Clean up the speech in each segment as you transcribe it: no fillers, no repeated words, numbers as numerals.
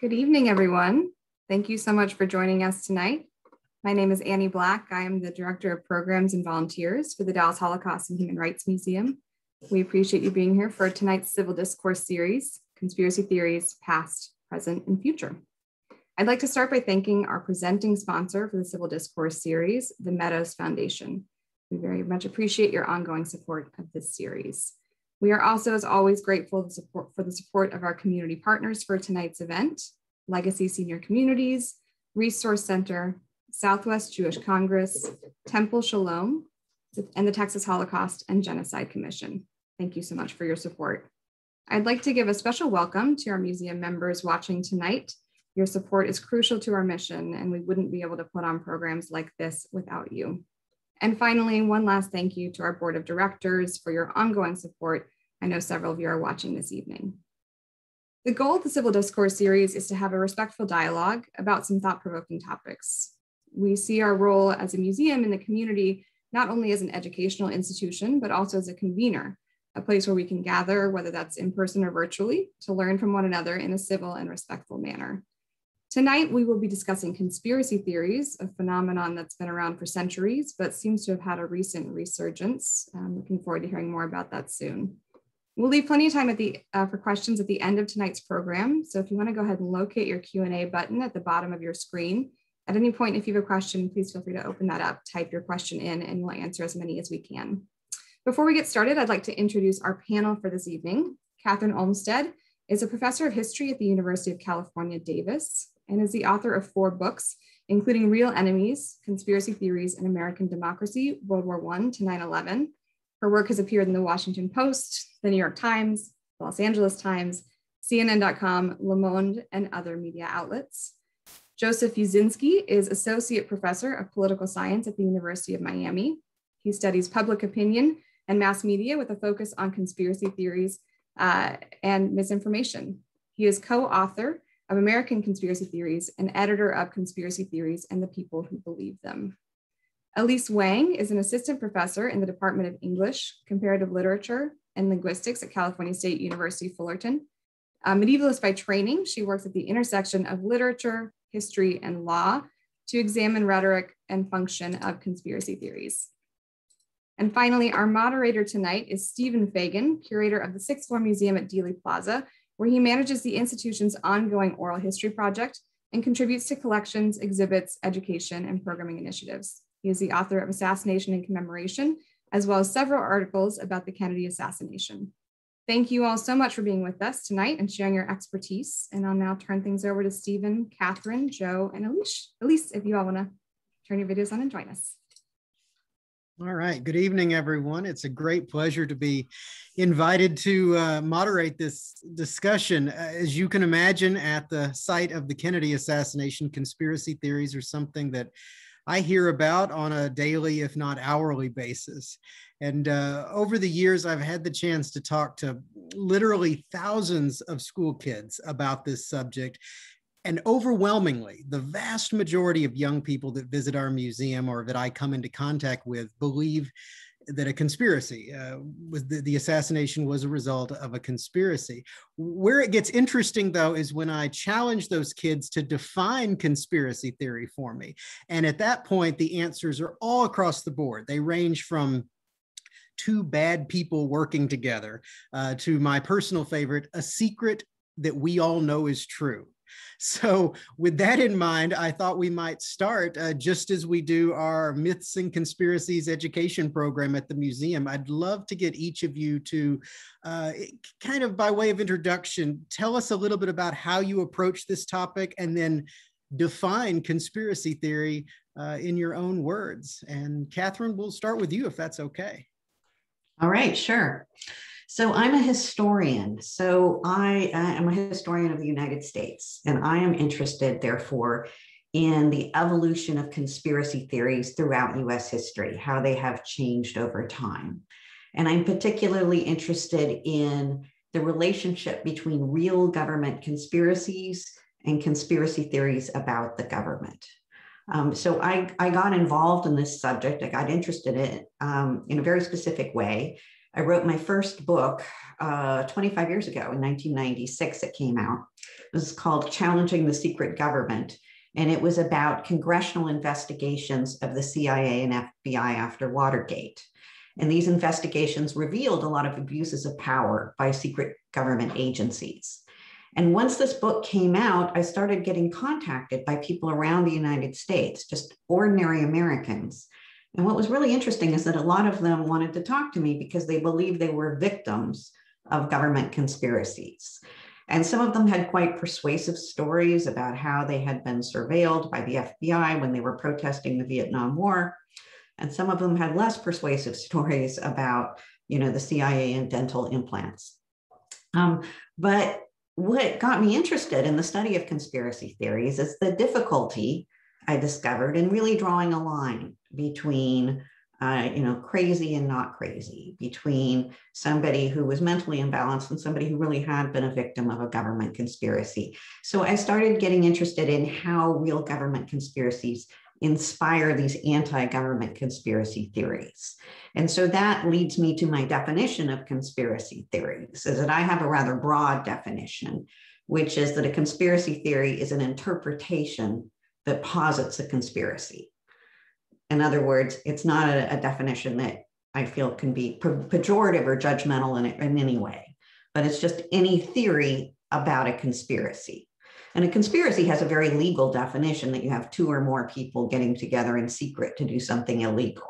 Good evening, everyone. Thank you so much for joining us tonight. My name is Annie Black. I am the Director of Programs and Volunteers for the Dallas Holocaust and Human Rights Museum. We appreciate you being here for tonight's Civil Discourse series, Conspiracy Theories, Past, Present, and Future. I'd like to start by thanking our presenting sponsor for the Civil Discourse series, the Meadows Foundation. We very much appreciate your ongoing support of this series. We are also, as always, grateful for the support of our community partners for tonight's event, Legacy Senior Communities, Resource Center, Southwest Jewish Congress, Temple Shalom, and the Texas Holocaust and Genocide Commission. Thank you so much for your support. I'd like to give a special welcome to our museum members watching tonight. Your support is crucial to our mission, and we wouldn't be able to put on programs like this without you. And finally, one last thank you to our board of directors for your ongoing support. I know several of you are watching this evening. The goal of the Civil Discourse series is to have a respectful dialogue about some thought-provoking topics. We see our role as a museum in the community not only as an educational institution, but also as a convener, a place where we can gather, whether that's in person or virtually, to learn from one another in a civil and respectful manner. Tonight, we will be discussing conspiracy theories, a phenomenon that's been around for centuries, but seems to have had a recent resurgence. I'm looking forward to hearing more about that soon. We'll leave plenty of time for questions at the end of tonight's program. So if you want to go ahead and locate your Q&A button at the bottom of your screen, at any point, if you have a question, please feel free to open that up, type your question in, and we'll answer as many as we can. Before we get started, I'd like to introduce our panel for this evening. Katherine Olmstead is a professor of history at the University of California, Davis, and is the author of 4 books, including Real Enemies, Conspiracy Theories in American Democracy, World War I to 9/11. Her work has appeared in the Washington Post, the New York Times, the Los Angeles Times, CNN.com, Le Monde, and other media outlets. Joseph Fuzzinski is Associate Professor of Political Science at the University of Miami. He studies public opinion and mass media with a focus on conspiracy theories and misinformation. He is co-author of American Conspiracy Theories and editor of Conspiracy Theories and the People Who Believe Them. Elise Wang is an assistant professor in the Department of English, Comparative Literature, and Linguistics at California State University, Fullerton. A medievalist by training, she works at the intersection of literature, history, and law to examine rhetoric and function of conspiracy theories. And finally, our moderator tonight is Stephen Fagan, curator of the Sixth Floor Museum at Dealey Plaza, where he manages the institution's ongoing oral history project and contributes to collections, exhibits, education, and programming initiatives. He is the author of Assassination and Commemoration, as well as several articles about the Kennedy assassination. Thank you all so much for being with us tonight and sharing your expertise. And I'll now turn things over to Stephen, Katherine, Joe, and Elise. Elise, if you all want to turn your videos on and join us. All right, good evening, everyone. It's a great pleasure to be invited to moderate this discussion. As you can imagine, at the site of the Kennedy assassination, conspiracy theories are something that I hear about on a daily, if not hourly basis. And over the years, I've had the chance to talk to literally thousands of school kids about this subject. And overwhelmingly, the vast majority of young people that visit our museum or that I come into contact with believe that a conspiracy, the assassination was a result of a conspiracy. Where it gets interesting, though, is when I challenge those kids to define conspiracy theory for me. And at that point, the answers are all across the board. They range from 2 bad people working together to my personal favorite, a secret that we all know is true. So with that in mind, I thought we might start just as we do our Myths and Conspiracies education program at the museum. I'd love to get each of you to kind of by way of introduction, tell us a little bit about how you approach this topic and then define conspiracy theory in your own words. And Katherine, we'll start with you if that's okay. All right, sure. So I'm a historian. So I am a historian of the United States, and I am interested, therefore, in the evolution of conspiracy theories throughout US history, how they have changed over time. And I'm particularly interested in the relationship between real government conspiracies and conspiracy theories about the government. So I got involved in this subject. I got interested in it in a very specific way I wrote my first book 25 years ago. In 1996, it came out. It was called Challenging the Secret Government. And it was about congressional investigations of the CIA and FBI after Watergate. And these investigations revealed a lot of abuses of power by secret government agencies. And once this book came out, I started getting contacted by people around the United States, just ordinary Americans. And what was really interesting is that a lot of them wanted to talk to me because they believed they were victims of government conspiracies. And some of them had quite persuasive stories about how they had been surveilled by the FBI when they were protesting the Vietnam War. And some of them had less persuasive stories about, the CIA and dental implants. But what got me interested in the study of conspiracy theories is the difficulty I discovered in really drawing a line between crazy and not crazy, between somebody who was mentally imbalanced and somebody who really had been a victim of a government conspiracy. So I started getting interested in how real government conspiracies inspire these anti-government conspiracy theories. And so that leads me to my definition of conspiracy theories, is that I have a rather broad definition, which is that a conspiracy theory is an interpretation that posits a conspiracy. In other words, it's not a definition that I feel can be pejorative or judgmental in any way, but it's just any theory about a conspiracy. And a conspiracy has a very legal definition that you have two or more people getting together in secret to do something illegal.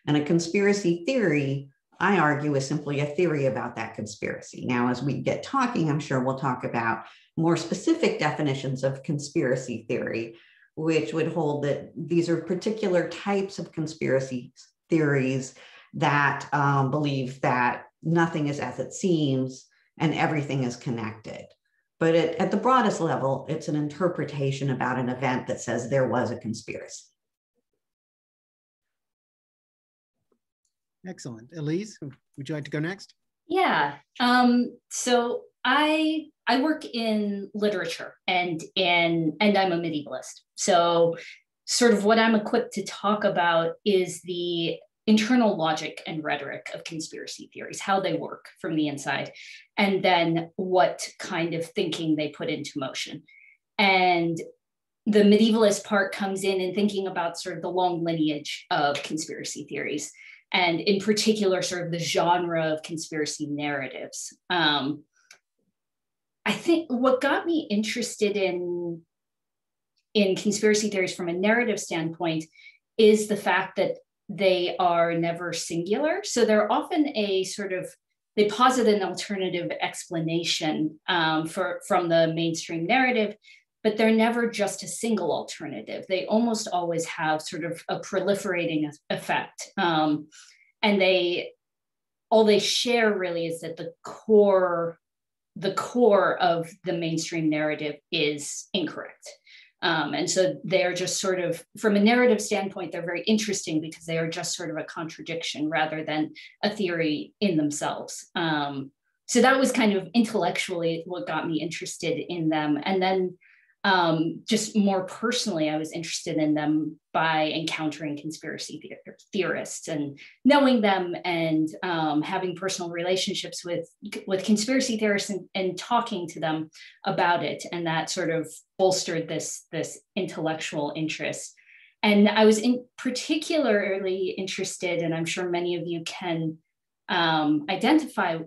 And a conspiracy theory, I argue, is simply a theory about that conspiracy. Now, as we get talking, I'm sure we'll talk about more specific definitions of conspiracy theory, which would hold that these are particular types of conspiracy theories that believe that nothing is as it seems and everything is connected. But at the broadest level, it's an interpretation about an event that says there was a conspiracy. Excellent. Elise, would you like to go next? Yeah. So I work in literature and I'm a medievalist. So sort of what I'm equipped to talk about is the internal logic and rhetoric of conspiracy theories, how they work from the inside, and then what kind of thinking they put into motion. And the medievalist part comes in thinking about sort of the long lineage of conspiracy theories, and in particular, sort of the genre of conspiracy narratives. I think what got me interested in conspiracy theories from a narrative standpoint is the fact that they are never singular. So they're often they posit an alternative explanation from the mainstream narrative, but they're never just a single alternative. They almost always have sort of a proliferating effect. And all they share really is that the core of the mainstream narrative is incorrect. And so they're just sort of, from a narrative standpoint, they're very interesting because they are just sort of a contradiction rather than a theory in themselves. So that was kind of intellectually what got me interested in them. And then just more personally, I was interested in them by encountering conspiracy theorists and knowing them and having personal relationships with conspiracy theorists and talking to them about it. And that sort of bolstered this intellectual interest. And I was particularly interested, and I'm sure many of you can identify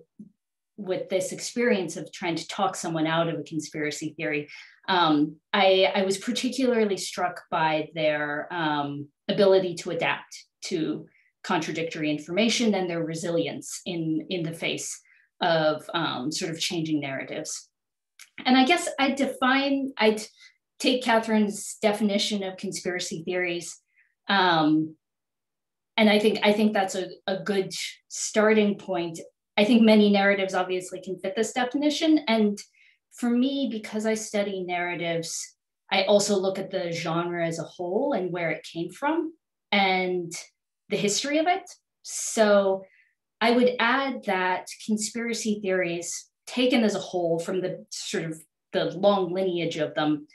with this experience of trying to talk someone out of a conspiracy theory. I was particularly struck by their ability to adapt to contradictory information and their resilience in the face of sort of changing narratives. And I guess I'd take Katherine's definition of conspiracy theories. And I think that's a good starting point. I think many narratives obviously can fit this definition. And for me, because I study narratives, I also look at the genre as a whole and where it came from and the history of it. So I would add that conspiracy theories, taken as a whole from the sort of the long lineage of them,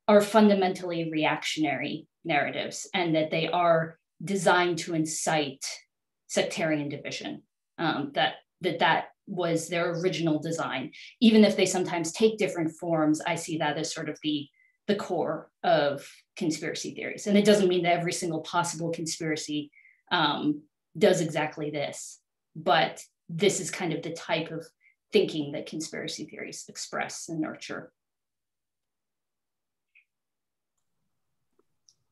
are fundamentally reactionary narratives, and that they are designed to incite sectarian division. That that was their original design. Even if they sometimes take different forms, I see that as sort of the core of conspiracy theories. And it doesn't mean that every single possible conspiracy does exactly this, but this is kind of the type of thinking that conspiracy theories express and nurture.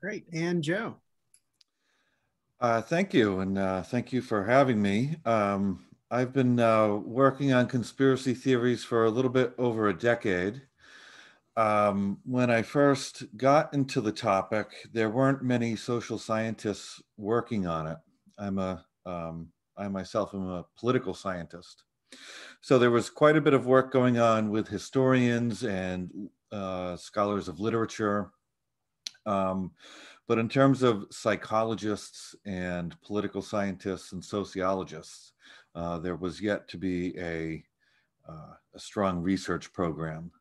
Great. And Joe. Thank you, and thank you for having me. I've been working on conspiracy theories for a little bit over a decade. When I first got into the topic, there weren't many social scientists working on it. I myself am a political scientist. So there was quite a bit of work going on with historians and scholars of literature. But in terms of psychologists and political scientists and sociologists, there was yet to be a strong research program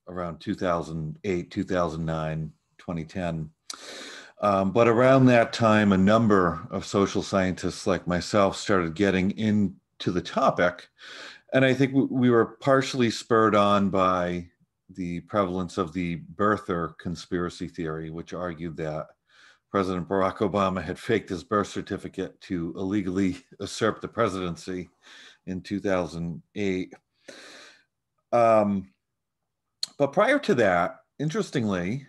around 2008, 2009, 2010. But around that time, a number of social scientists like myself started getting into the topic. And I think we were partially spurred on by the prevalence of the birther conspiracy theory, which argued that President Barack Obama had faked his birth certificate to illegally usurp the presidency in 2008. But prior to that, interestingly,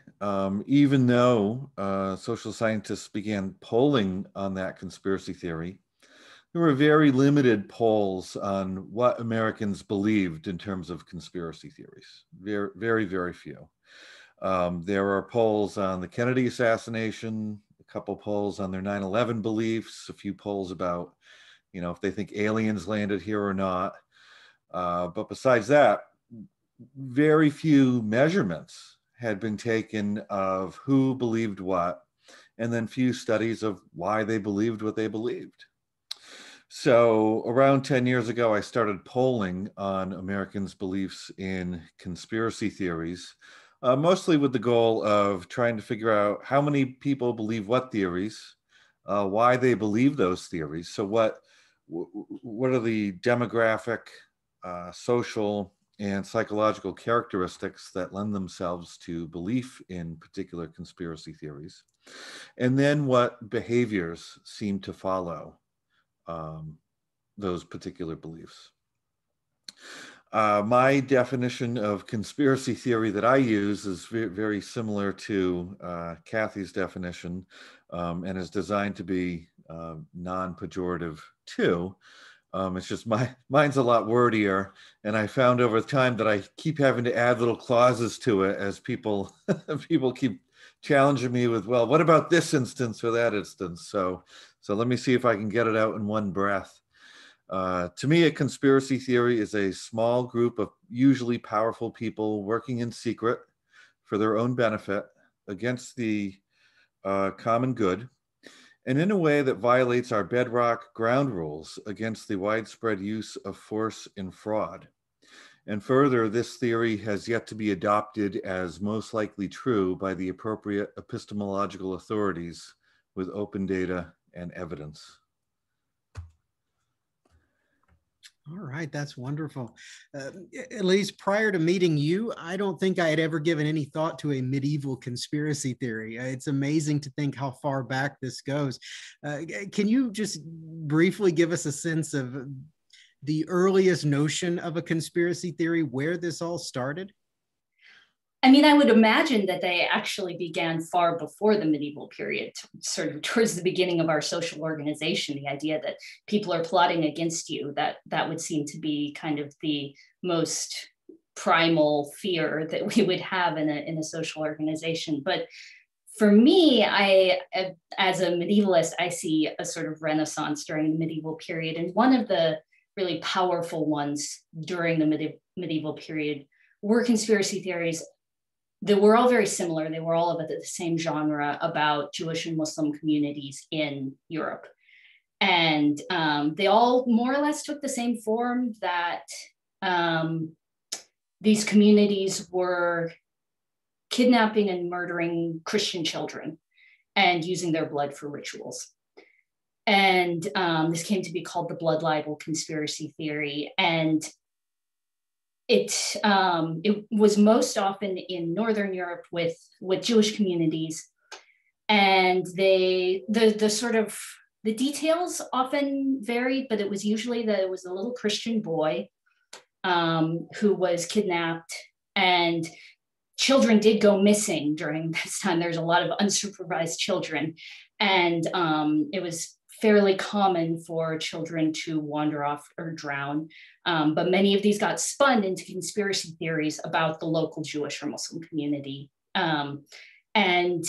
even though social scientists began polling on that conspiracy theory, there were very limited polls on what Americans believed in terms of conspiracy theories. Very, very, very few. There are polls on the Kennedy assassination, a couple polls on their 9/11 beliefs, a few polls about, if they think aliens landed here or not. But besides that, very few measurements had been taken of who believed what, and then few studies of why they believed what they believed. So around 10 years ago, I started polling on Americans' beliefs in conspiracy theories, mostly with the goal of trying to figure out how many people believe what theories, why they believe those theories. So what are the demographic, social, and psychological characteristics that lend themselves to belief in particular conspiracy theories? And then what behaviors seem to follow those particular beliefs. My definition of conspiracy theory that I use is very similar to Kathy's definition, and is designed to be non-pejorative too. It's just mine's a lot wordier, and I found over time that I keep having to add little clauses to it as people keep challenging me with, well, what about this instance or that instance? So let me see if I can get it out in one breath. To me, a conspiracy theory is a small group of usually powerful people working in secret for their own benefit against the common good, and in a way that violates our bedrock ground rules against the widespread use of force and fraud. And further, this theory has yet to be adopted as most likely true by the appropriate epistemological authorities with open data and evidence. All right, that's wonderful. At least prior to meeting you, I don't think I had ever given any thought to a medieval conspiracy theory. It's amazing to think how far back this goes. Can you just briefly give us a sense of the earliest notion of a conspiracy theory, where this all started? I mean, I would imagine that they actually began far before the medieval period, sort of towards the beginning of our social organization. The idea that people are plotting against you, that would seem to be kind of the most primal fear that we would have in a social organization. But for me, as a medievalist, I see a sort of renaissance during the medieval period. And one of the really powerful ones during the medieval period were conspiracy theories. They were all very similar. They were all of the same genre about Jewish and Muslim communities in Europe. And they all more or less took the same form, that these communities were kidnapping and murdering Christian children and using their blood for rituals. And this came to be called the blood libel conspiracy theory. And it was most often in Northern Europe with Jewish communities. And the details often varied, but it was usually that it was a little Christian boy who was kidnapped, and children did go missing during this time. There's a lot of unsupervised children, and it was fairly common for children to wander off or drown. But many of these got spun into conspiracy theories about the local Jewish or Muslim community. And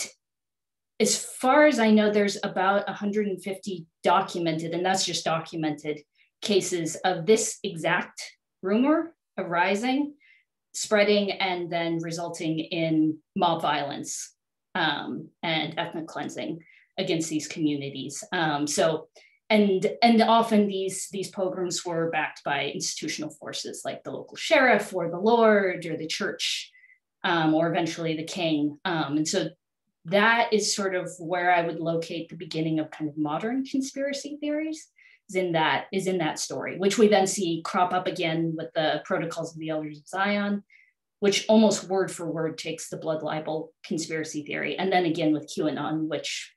as far as I know, there's about 150 documented, and that's just documented, cases of this exact rumor arising, spreading, and then resulting in mob violence and ethnic cleansing against these communities. And often these pogroms were backed by institutional forces like the local sheriff or the lord or the church, or eventually the king. And so that is sort of where I would locate the beginning of kind of modern conspiracy theories, is in that story, which we then see crop up again with the Protocols of the Elders of Zion, which almost word for word takes the blood libel conspiracy theory. And then again with QAnon, which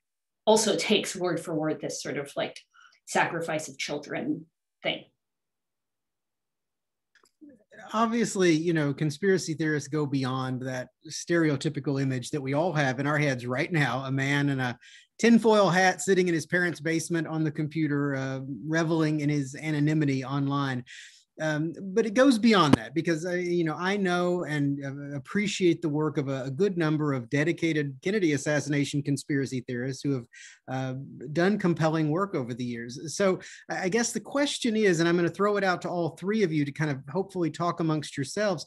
also takes word for word this sort of like sacrifice of children thing. Obviously, you know, conspiracy theorists go beyond that stereotypical image that we all have in our heads right now, a man in a tinfoil hat sitting in his parents' basement on the computer, reveling in his anonymity online. But it goes beyond that, because I know and appreciate the work of a good number of dedicated Kennedy assassination conspiracy theorists who have done compelling work over the years. So I guess the question is, and I'm going to throw it out to all three of you to kind of hopefully talk amongst yourselves,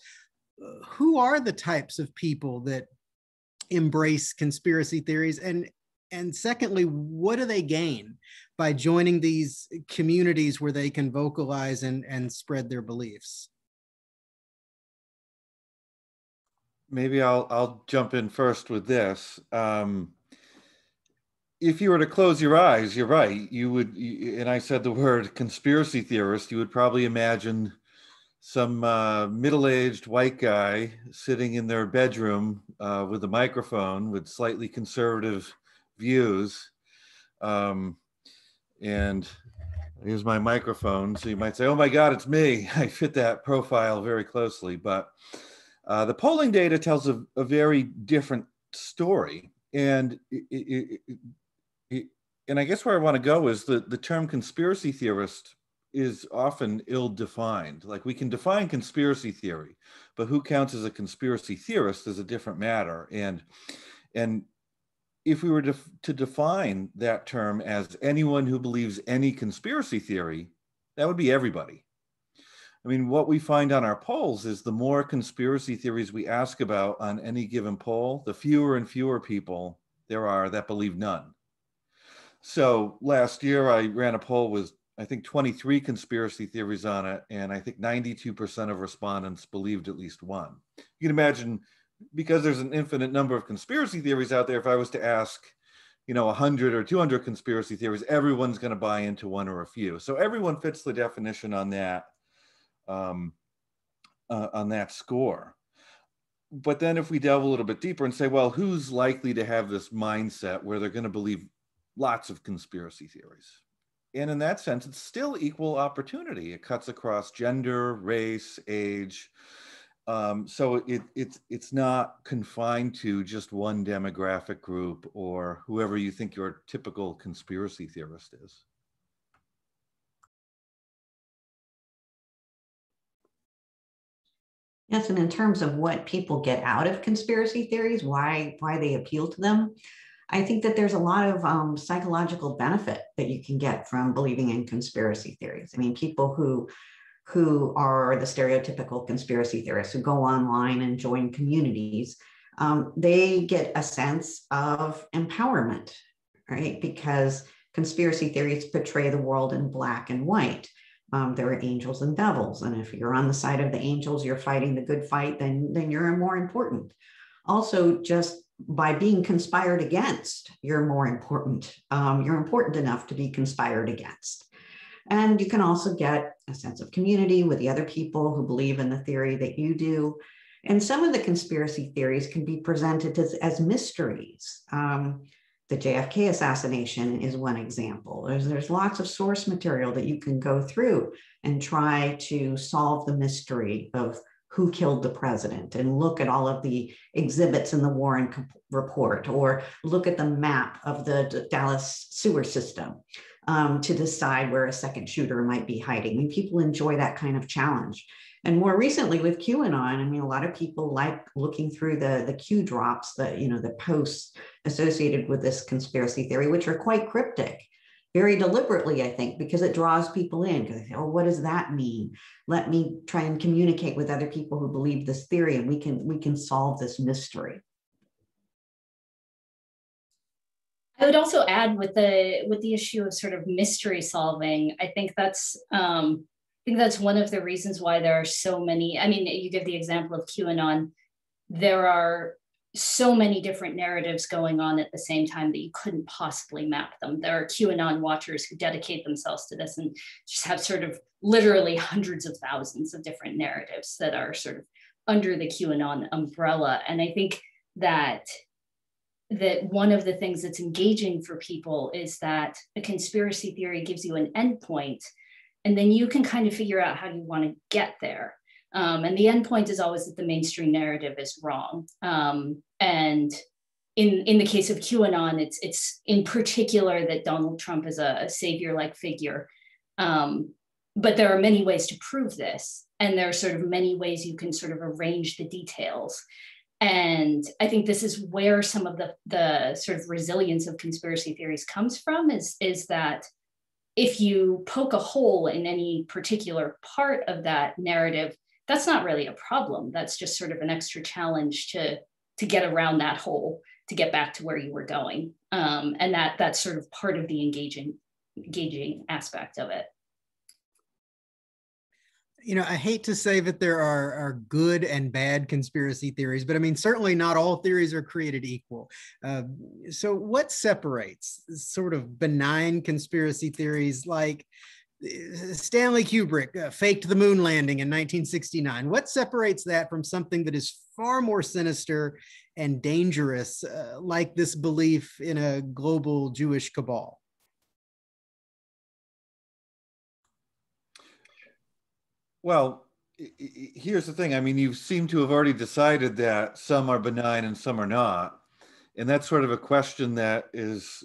who are the types of people that embrace conspiracy theories? And secondly, what do they gain by joining these communities where they can vocalize and spread their beliefs? Maybe I'll jump in first with this. If you were to close your eyes, you're right. You would, and I said the word conspiracy theorist, you would probably imagine some middle-aged white guy sitting in their bedroom with a microphone with slightly conservative views. And here's my microphone. So you might say, oh my God, it's me. I fit that profile very closely. But the polling data tells a very different story. And and I guess where I want to go is the term conspiracy theorist is often ill-defined. Like, we can define conspiracy theory, but who counts as a conspiracy theorist is a different matter. And if we were to define that term as anyone who believes any conspiracy theory, that would be everybody. I mean, what we find on our polls is the more conspiracy theories we ask about on any given poll, the fewer and fewer people there are that believe none. So last year I ran a poll with, I think, 23 conspiracy theories on it, and I think 92% of respondents believed at least one. You can imagine, because there's an infinite number of conspiracy theories out there, if I was to ask, 100 or 200 conspiracy theories, everyone's going to buy into one or a few. So everyone fits the definition on that score. But then if we delve a little bit deeper and say, well, who's likely to have this mindset where they're going to believe lots of conspiracy theories? And in that sense, it's still equal opportunity. It cuts across gender, race, age. So it's not confined to just one demographic group or whoever you think your typical conspiracy theorist is. Yes, and in terms of what people get out of conspiracy theories, why they appeal to them, I think that there's a lot of psychological benefit that you can get from believing in conspiracy theories. I mean, people who are the stereotypical conspiracy theorists who go online and join communities, they get a sense of empowerment, right? Because conspiracy theories portray the world in black and white. There are angels and devils. And if you're on the side of the angels, you're fighting the good fight, then you're more important. Also, just by being conspired against, you're more important. You're important enough to be conspired against. And you can also get a sense of community with the other people who believe in the theory that you do. And some of the conspiracy theories can be presented as mysteries. The JFK assassination is one example. There's lots of source material that you can go through and try to solve the mystery of who killed the president, and look at all of the exhibits in the Warren report, or look at the map of the Dallas sewer system to decide where a second shooter might be hiding. I mean, people enjoy that kind of challenge. And more recently with QAnon, I mean, a lot of people like looking through the Q drops, the posts associated with this conspiracy theory, which are quite cryptic, very deliberately, I think, because it draws people in. Because they say, oh, what does that mean? Let me try and communicate with other people who believe this theory, and we can solve this mystery. I would also add with the issue of sort of mystery solving, I think that's one of the reasons why there are so many. I mean, you give the example of QAnon. There are so many different narratives going on at the same time that you couldn't possibly map them. There are QAnon watchers who dedicate themselves to this and just have sort of literally hundreds of thousands of different narratives that are sort of under the QAnon umbrella. And I think that one of the things that's engaging for people is that a conspiracy theory gives you an endpoint, and then you can kind of figure out how you want to get there. And the endpoint is always that the mainstream narrative is wrong. And in the case of QAnon, it's in particular that Donald Trump is a savior-like figure. But there are many ways to prove this. And there are sort of many ways you can sort of arrange the details. And I think this is where some of the sort of resilience of conspiracy theories comes from, is that if you poke a hole in any particular part of that narrative, that's not really a problem. That's just sort of an extra challenge to get around that hole, to get back to where you were going. And that's sort of part of the engaging aspect of it. You know, I hate to say that there are good and bad conspiracy theories, but I mean, certainly not all theories are created equal. So what separates sort of benign conspiracy theories like Stanley Kubrick faked the moon landing in 1969? What separates that from something that is far more sinister and dangerous, like this belief in a global Jewish cabal? Well, here's the thing. I mean, you seem to have already decided that some are benign and some are not. And that's sort of a question that is,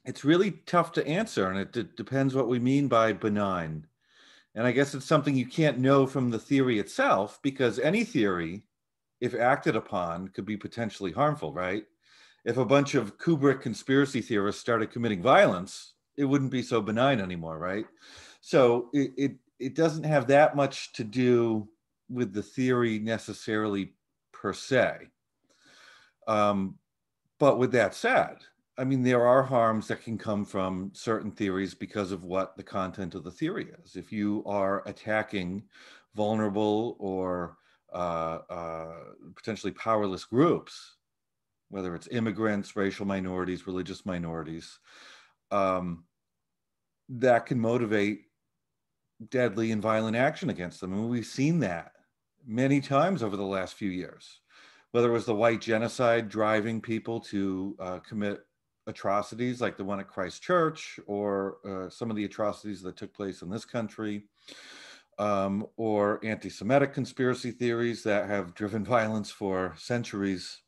it's really tough to answer. And it depends what we mean by benign. And I guess it's something you can't know from the theory itself, because any theory, if acted upon, could be potentially harmful, right? If a bunch of Kubrick conspiracy theorists started committing violence, it wouldn't be so benign anymore, right? So it doesn't have that much to do with the theory necessarily per se. But with that said, I mean, there are harms that can come from certain theories because of what the content of the theory is. If you are attacking vulnerable or potentially powerless groups, whether it's immigrants, racial minorities, religious minorities, that can motivate deadly and violent action against them. And we've seen that many times over the last few years, whether it was the white genocide driving people to commit atrocities like the one at Christchurch, or some of the atrocities that took place in this country, or anti-Semitic conspiracy theories that have driven violence for centuries.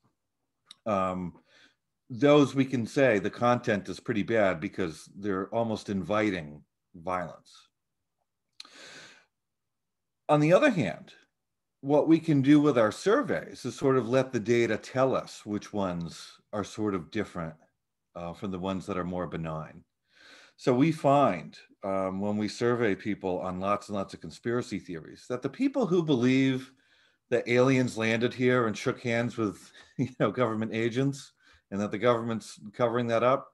Those we can say the content is pretty bad because they're almost inviting violence. On the other hand, what we can do with our surveys is sort of let the data tell us which ones are sort of different from the ones that are more benign. So we find when we survey people on lots and lots of conspiracy theories that the people who believe that aliens landed here and shook hands with government agents and that the government's covering that up,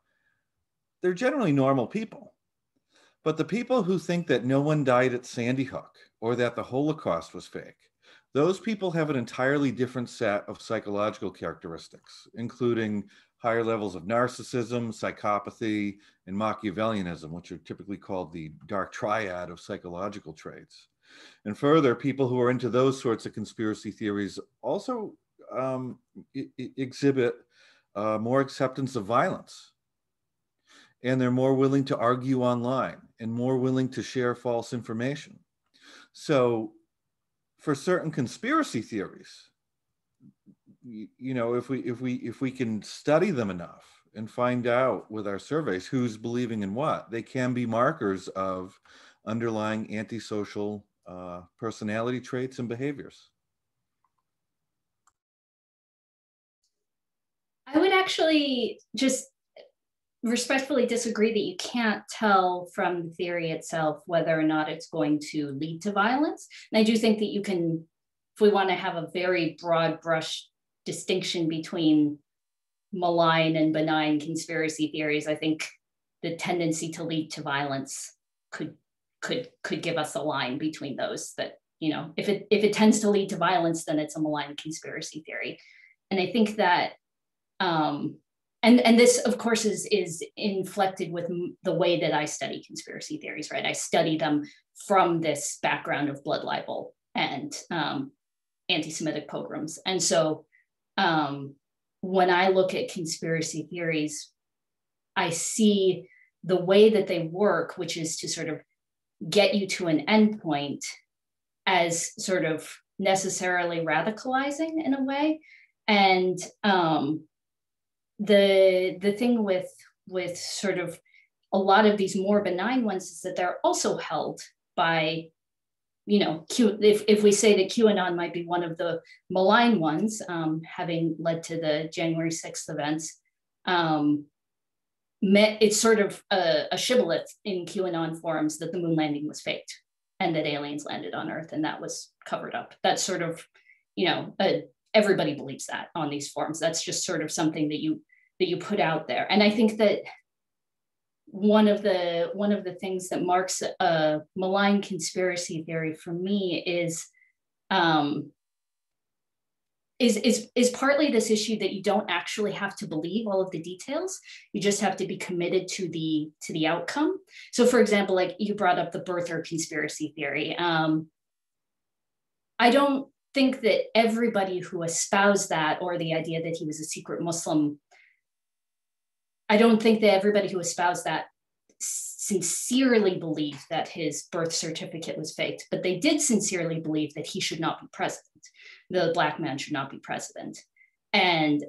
they're generally normal people. But the people who think that no one died at Sandy Hook or that the Holocaust was fake, those people have an entirely different set of psychological characteristics, including higher levels of narcissism, psychopathy, and Machiavellianism, which are typically called the dark triad of psychological traits. And further, people who are into those sorts of conspiracy theories also exhibit more acceptance of violence. And they're more willing to argue online and more willing to share false information. So for certain conspiracy theories, you know, if we can study them enough and find out with our surveys who's believing in what, they can be markers of underlying antisocial personality traits and behaviors. I would actually just respectfully disagree that you can't tell from the theory itself whether or not it's going to lead to violence. And I do think that you can, if we want to have a very broad brush distinction between malign and benign conspiracy theories, I think the tendency to lead to violence could give us a line between those, that, you know, if it tends to lead to violence, then it's a malign conspiracy theory. And I think that and this, of course, is inflected with the way that I study conspiracy theories, right? I study them from this background of blood libel and anti-Semitic pogroms. And so when I look at conspiracy theories, I see the way that they work, which is to sort of get you to an endpoint, as sort of necessarily radicalizing in a way. And the thing with sort of a lot of these more benign ones is that they're also held by, you know, if we say that QAnon might be one of the malign ones, having led to the January 6th events, it's sort of a shibboleth in QAnon forums that the moon landing was faked and that aliens landed on Earth and that was covered up. That's sort of, you know, everybody believes that on these forums. That's just sort of something that you put out there. And I think that one of the things that marks a malign conspiracy theory for me is partly this issue that you don't actually have to believe all of the details. You just have to be committed to the outcome. So for example, like you brought up the birther conspiracy theory. I don't think that everybody who espoused that, or the idea that he was a secret Muslim, I don't think that everybody who espoused that sincerely believed that his birth certificate was faked, but they did sincerely believe that he should not be president. The Black man should not be president. And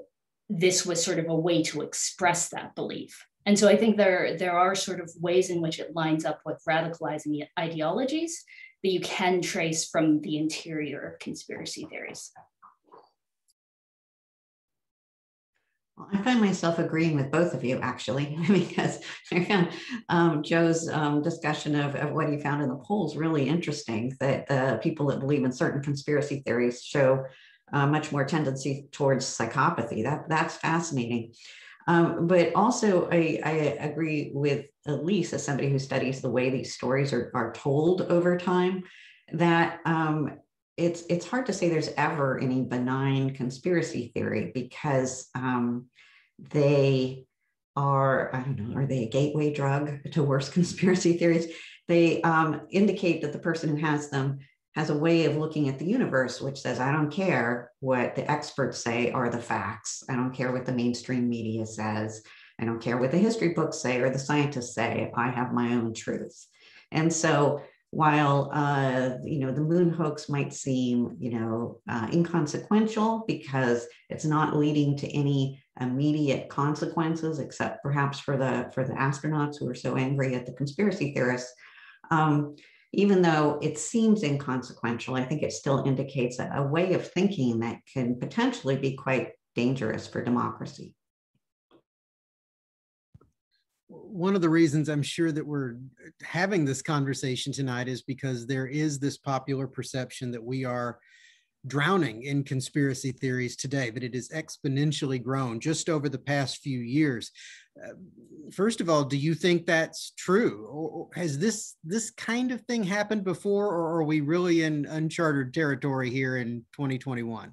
this was sort of a way to express that belief. And so I think there are sort of ways in which it lines up with radicalizing ideologies that you can trace from the interior of conspiracy theories. Well, I find myself agreeing with both of you, actually, because I found Joe's discussion of what he found in the polls really interesting, that the people that believe in certain conspiracy theories show much more tendency towards psychopathy. That's fascinating. But also, I agree with Elise, as somebody who studies the way these stories are told over time, that it's hard to say there's ever any benign conspiracy theory, because they are, I don't know, are they a gateway drug to worse conspiracy theories? They indicate that the person who has them has a way of looking at the universe, which says, I don't care what the experts say are the facts. I don't care what the mainstream media says. I don't care what the history books say or the scientists say. I have my own truth. And so while, the moon hoax might seem, inconsequential because it's not leading to any immediate consequences, except perhaps for the astronauts who are so angry at the conspiracy theorists, even though it seems inconsequential, I think it still indicates a way of thinking that can potentially be quite dangerous for democracy. One of the reasons I'm sure that we're having this conversation tonight is because there is this popular perception that we are drowning in conspiracy theories today, but it has exponentially grown just over the past few years. First of all, do you think that's true? Or has this kind of thing happened before, or are we really in uncharted territory here in 2021?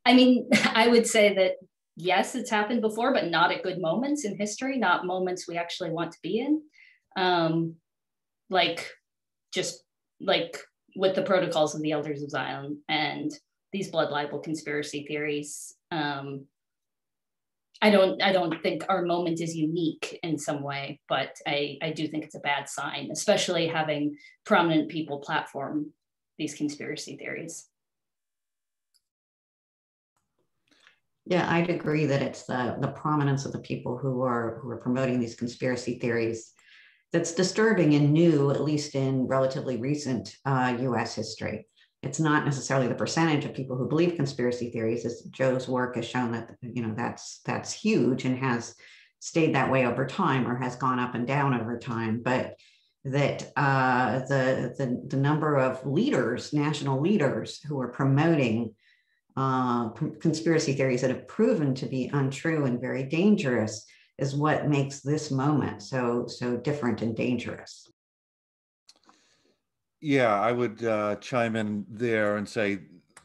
I mean, I would say that yes, it's happened before, but not at good moments in history, not moments we actually want to be in. Just like with the protocols of the Elders of Zion and these blood libel conspiracy theories. I don't think our moment is unique in some way, but I do think it's a bad sign, especially having prominent people platform these conspiracy theories. Yeah, I'd agree that it's the prominence of the people who are promoting these conspiracy theories that's disturbing and new, at least in relatively recent U.S. history. It's not necessarily the percentage of people who believe conspiracy theories, as Joe's work has shown that, you know, that's huge and has stayed that way over time or has gone up and down over time, but that the number of leaders, national leaders who are promoting conspiracy theories that have proven to be untrue and very dangerous is what makes this moment so different and dangerous. Yeah, I would chime in there and say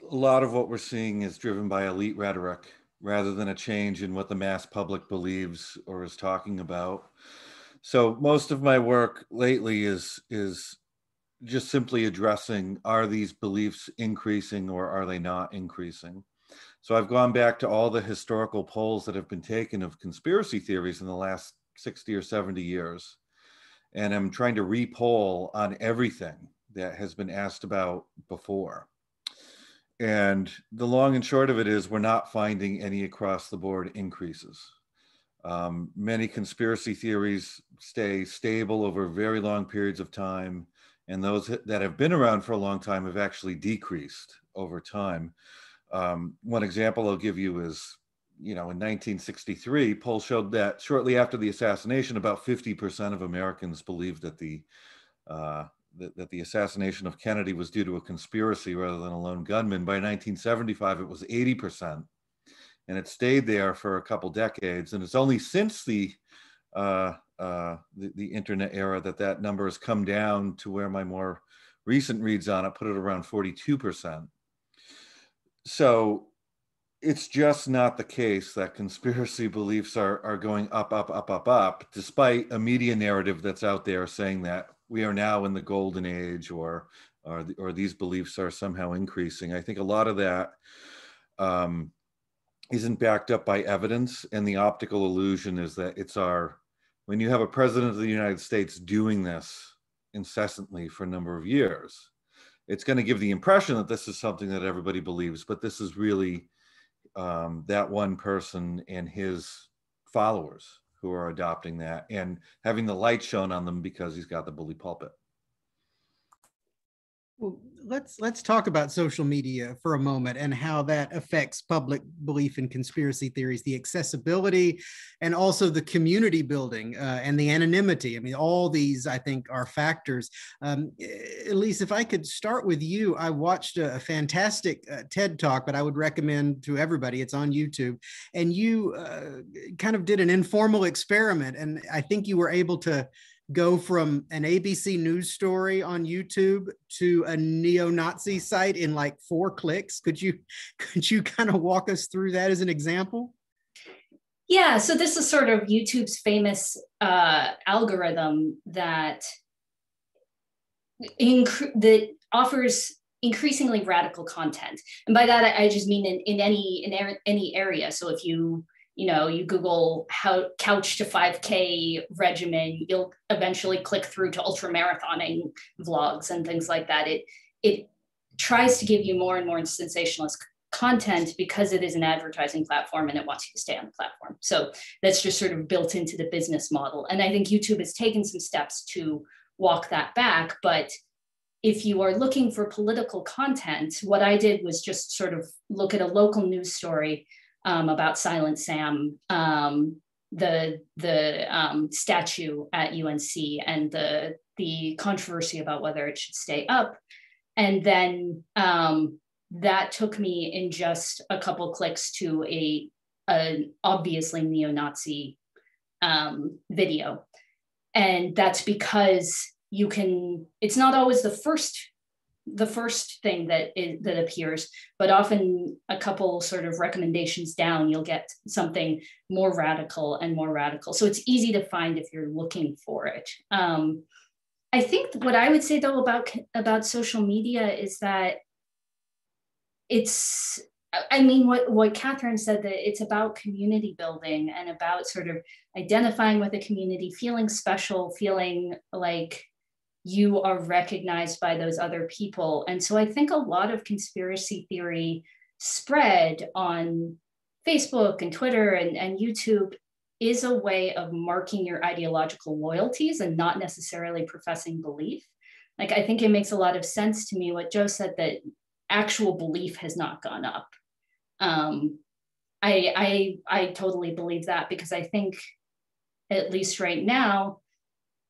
a lot of what we're seeing is driven by elite rhetoric rather than a change in what the mass public believes or is talking about. So most of my work lately is just simply addressing, are these beliefs increasing or are they not increasing? So I've gone back to all the historical polls that have been taken of conspiracy theories in the last 60 or 70 years. And I'm trying to re-poll on everything that has been asked about before. And the long and short of it is we're not finding any across the board increases. Many conspiracy theories stay stable over very long periods of time. And those that have been around for a long time have actually decreased over time. One example I'll give you is, you know, in 1963, polls showed that shortly after the assassination, about 50% of Americans believed that the assassination of Kennedy was due to a conspiracy rather than a lone gunman. By 1975, it was 80%, and it stayed there for a couple decades. And it's only since the internet era that number has come down to where my more recent reads on it put it around 42%. So it's just not the case that conspiracy beliefs are going up, despite a media narrative that's out there saying that we are now in the golden age or these beliefs are somehow increasing. I think a lot of that isn't backed up by evidence, and the optical illusion is that when you have a president of the United States doing this incessantly for a number of years, it's going to give the impression that this is something that everybody believes, but this is really that one person and his followers who are adopting that and having the light shown on them because he's got the bully pulpit. Well, let's talk about social media for a moment and how that affects public belief in conspiracy theories, the accessibility and also the community building and the anonymity. I mean, all these, I think, are factors. Elise, if I could start with you, I watched a fantastic TED Talk, but I would recommend to everybody, it's on YouTube, and you kind of did an informal experiment, and I think you were able to go from an ABC News story on YouTube to a neo-Nazi site in like 4 clicks. Could you kind of walk us through that as an example? Yeah, so this is sort of YouTube's famous algorithm that offers increasingly radical content. And by that, I just mean in any area. So if you Google how couch to 5K regimen, you'll eventually click through to ultra marathoning vlogs and things like that. It tries to give you more and more sensationalist content because it is an advertising platform and it wants you to stay on the platform. So that's just sort of built into the business model. And I think YouTube has taken some steps to walk that back. But if you are looking for political content, what I did was just sort of look at a local news story about Silent Sam statue at UNC and the controversy about whether it should stay up. And then that took me in just a couple clicks to an obviously neo-Nazi video. And that's because it's not always the first thing that appears, but often a couple sort of recommendations down, you'll get something more radical and more radical. So it's easy to find if you're looking for it. I think what I would say though about social media is that what Katherine said, that it's about community building and about sort of identifying with the community, feeling special, feeling like you are recognized by those other people. And so I think a lot of conspiracy theory spread on Facebook and Twitter and YouTube is a way of marking your ideological loyalties and not necessarily professing belief. Like, I think it makes a lot of sense to me what Joe said, that actual belief has not gone up. I totally believe that, because I think, at least right now,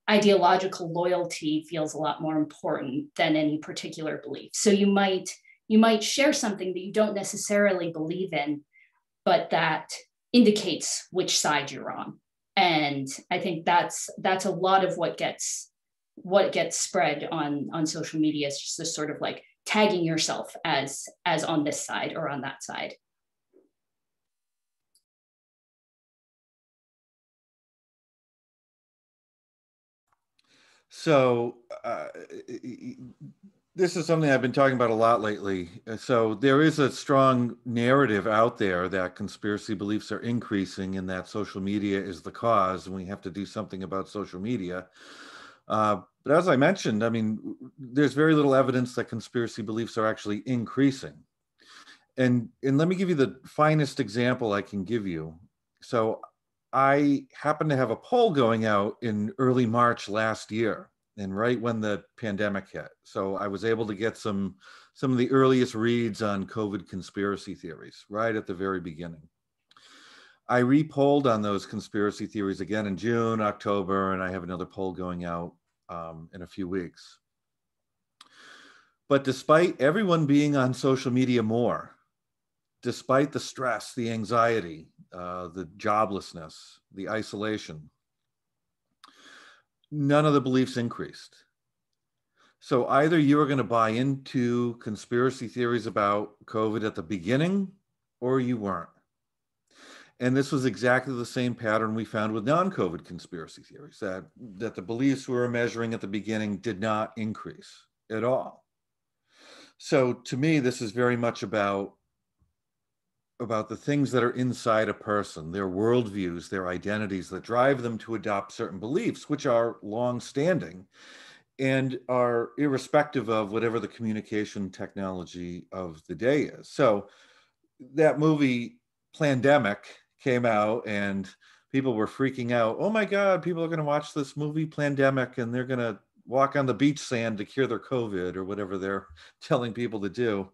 ideological loyalty feels a lot more important than any particular belief. So you might share something that you don't necessarily believe in, but that indicates which side you're on. And I think that's a lot of what gets spread on social media. Is just this sort of like tagging yourself as on this side or on that side. So this is something I've been talking about a lot lately. So there is a strong narrative out there that conspiracy beliefs are increasing and that social media is the cause, and we have to do something about social media. But as I mentioned, I mean, there's very little evidence that conspiracy beliefs are actually increasing. And let me give you the finest example I can give you. So I happened to have a poll going out in early March last year, and right when the pandemic hit. So I was able to get some of the earliest reads on COVID conspiracy theories right at the very beginning. I re-polled on those conspiracy theories again in June, October, and I have another poll going out in a few weeks. But despite everyone being on social media more, despite the stress, the anxiety, the joblessness, the isolation, none of the beliefs increased. So either you were going to buy into conspiracy theories about COVID at the beginning, or you weren't. And this was exactly the same pattern we found with non-COVID conspiracy theories, that the beliefs we were measuring at the beginning did not increase at all. So to me, this is very much about the things that are inside a person, their worldviews, their identities that drive them to adopt certain beliefs, which are long-standing and are irrespective of whatever the communication technology of the day is. So that movie Plandemic came out and people were freaking out. Oh my God, people are going to watch this movie Plandemic and they're going to walk on the beach sand to cure their COVID or whatever they're telling people to do.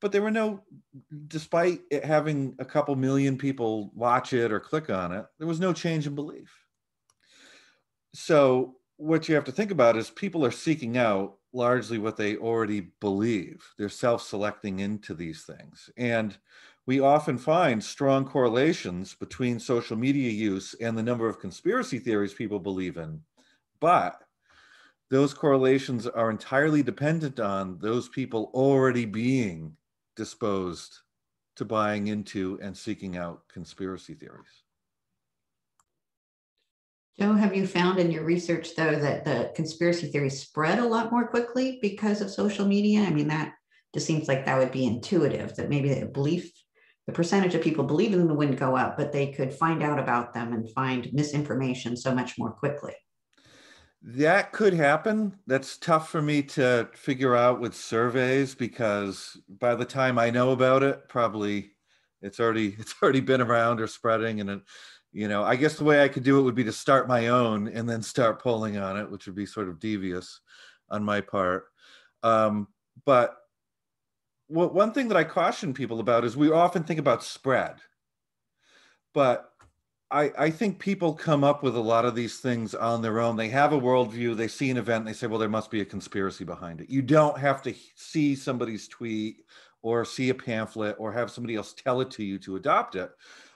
But there were despite it having a couple million people watch it or click on it, there was no change in belief. So what you have to think about is people are seeking out largely what they already believe. They're self-selecting into these things. And we often find strong correlations between social media use and the number of conspiracy theories people believe in. But those correlations are entirely dependent on those people already being disposed to buying into and seeking out conspiracy theories. Joe, have you found in your research, though, that the conspiracy theories spread a lot more quickly because of social media? I mean, that just seems like that would be intuitive, that maybe the percentage of people believing in them wouldn't go up, but they could find out about them and find misinformation so much more quickly. That could happen. That's tough for me to figure out with surveys, because by the time I know about it, probably it's already been around or spreading. And I guess the way I could do it would be to start my own and then start polling on it, which would be sort of devious on my part. But one thing that I caution people about is we often think about spread, but I think people come up with a lot of these things on their own. They have a worldview, they see an event, and they say, well, there must be a conspiracy behind it. You don't have to see somebody's tweet or see a pamphlet or have somebody else tell it to you to adopt it.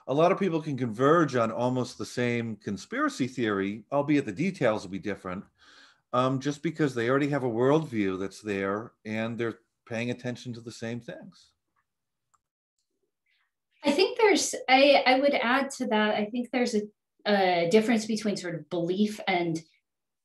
A lot of people can converge on almost the same conspiracy theory, albeit the details will be different, just because they already have a worldview that's there and they're paying attention to the same things. I think I would add to that, I think there's a difference between sort of belief and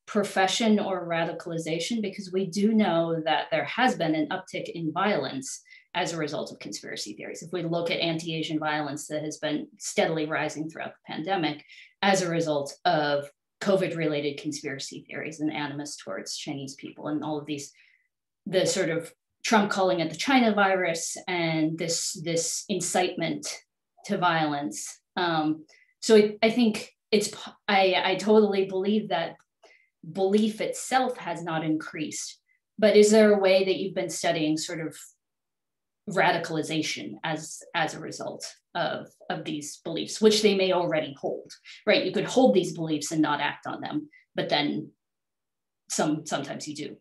profession or radicalization, because we do know that there has been an uptick in violence as a result of conspiracy theories. If we look at anti-Asian violence that has been steadily rising throughout the pandemic as a result of COVID-related conspiracy theories and animus towards Chinese people and all of these, the sort of Trump calling it the China virus and this incitement to violence. So I think I totally believe that belief itself has not increased, but is there a way that you've been studying sort of radicalization as a result of these beliefs, which they may already hold, right? You could hold these beliefs and not act on them, but then sometimes you do.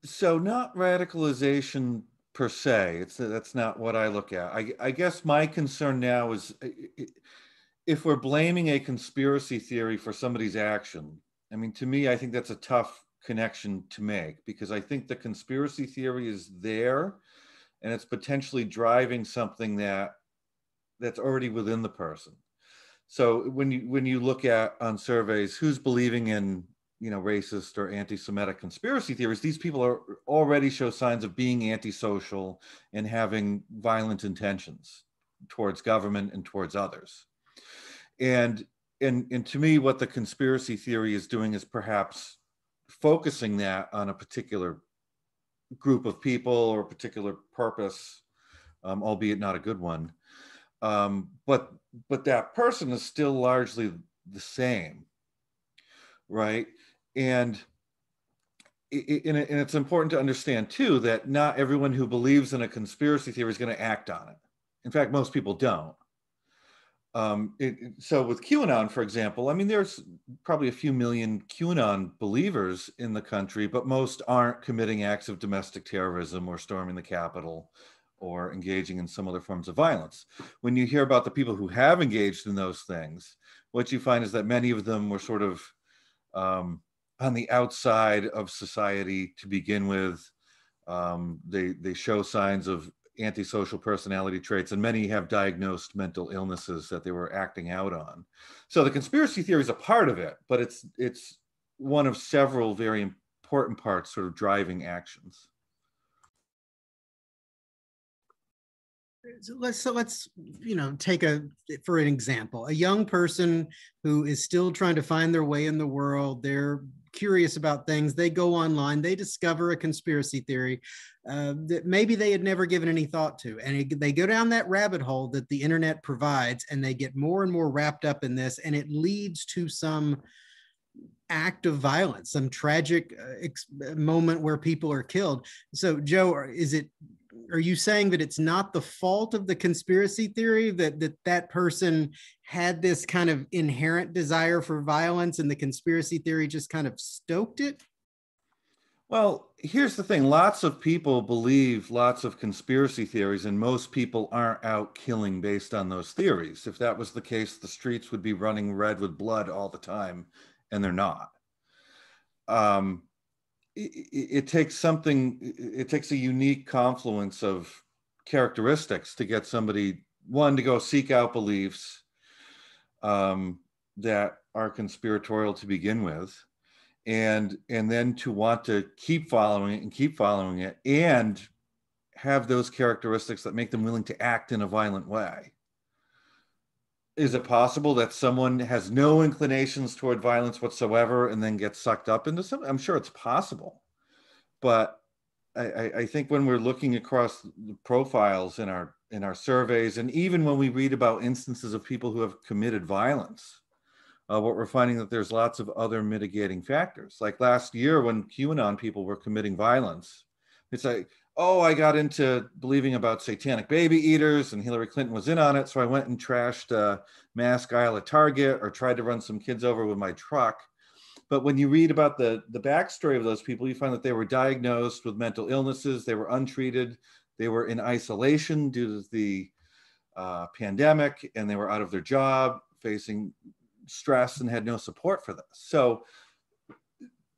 So not radicalization per se. That's not what I look at. I guess my concern now is if we're blaming a conspiracy theory for somebody's action. I mean, to me, I think that's a tough connection to make, because I think the conspiracy theory is there and it's potentially driving something that's already within the person. So when you look at on surveys who's believing in racist or anti-Semitic conspiracy theories, these people already show signs of being antisocial and having violent intentions towards government and towards others. And to me, what the conspiracy theory is doing is perhaps focusing that on a particular group of people or a particular purpose, albeit not a good one. But that person is still largely the same, right? And it's important to understand too that not everyone who believes in a conspiracy theory is going to act on it. In fact, most people don't. So with QAnon, for example, I mean, there's probably a few million QAnon believers in the country, but most aren't committing acts of domestic terrorism or storming the Capitol or engaging in some other forms of violence. When you hear about the people who have engaged in those things, what you find is that many of them were sort of on the outside of society to begin with. They show signs of antisocial personality traits, and many have diagnosed mental illnesses that they were acting out on. So the conspiracy theory is a part of it, but it's one of several very important parts sort of driving actions. So let's take for an example, a young person who is still trying to find their way in the world. They're curious about things. They go online, they discover a conspiracy theory that maybe they had never given any thought to. And they go down that rabbit hole that the internet provides, and they get more and more wrapped up in this, and it leads to some act of violence, some tragic moment where people are killed. So Joe, are you saying that it's not the fault of the conspiracy theory, that person had this kind of inherent desire for violence and the conspiracy theory just kind of stoked it? Well, here's the thing. Lots of people believe lots of conspiracy theories, and most people aren't out killing based on those theories. If that was the case, the streets would be running red with blood all the time, and they're not. It takes a unique confluence of characteristics to get somebody, one, to go seek out beliefs that are conspiratorial to begin with, and then to want to keep following it and have those characteristics that make them willing to act in a violent way. Is it possible that someone has no inclinations toward violence whatsoever and then gets sucked up into something? I'm sure it's possible. But I think when we're looking across the profiles in our surveys, and even when we read about instances of people who have committed violence, what we're finding that there's lots of other mitigating factors. Like last year when QAnon people were committing violence, it's like, oh, I got into believing about satanic baby eaters and Hillary Clinton was in on it. So I went and trashed a mask aisle at Target or tried to run some kids over with my truck. But when you read about the backstory of those people, you find that they were diagnosed with mental illnesses. They were untreated. They were in isolation due to the pandemic, and they were out of their job, facing stress, and had no support for this. So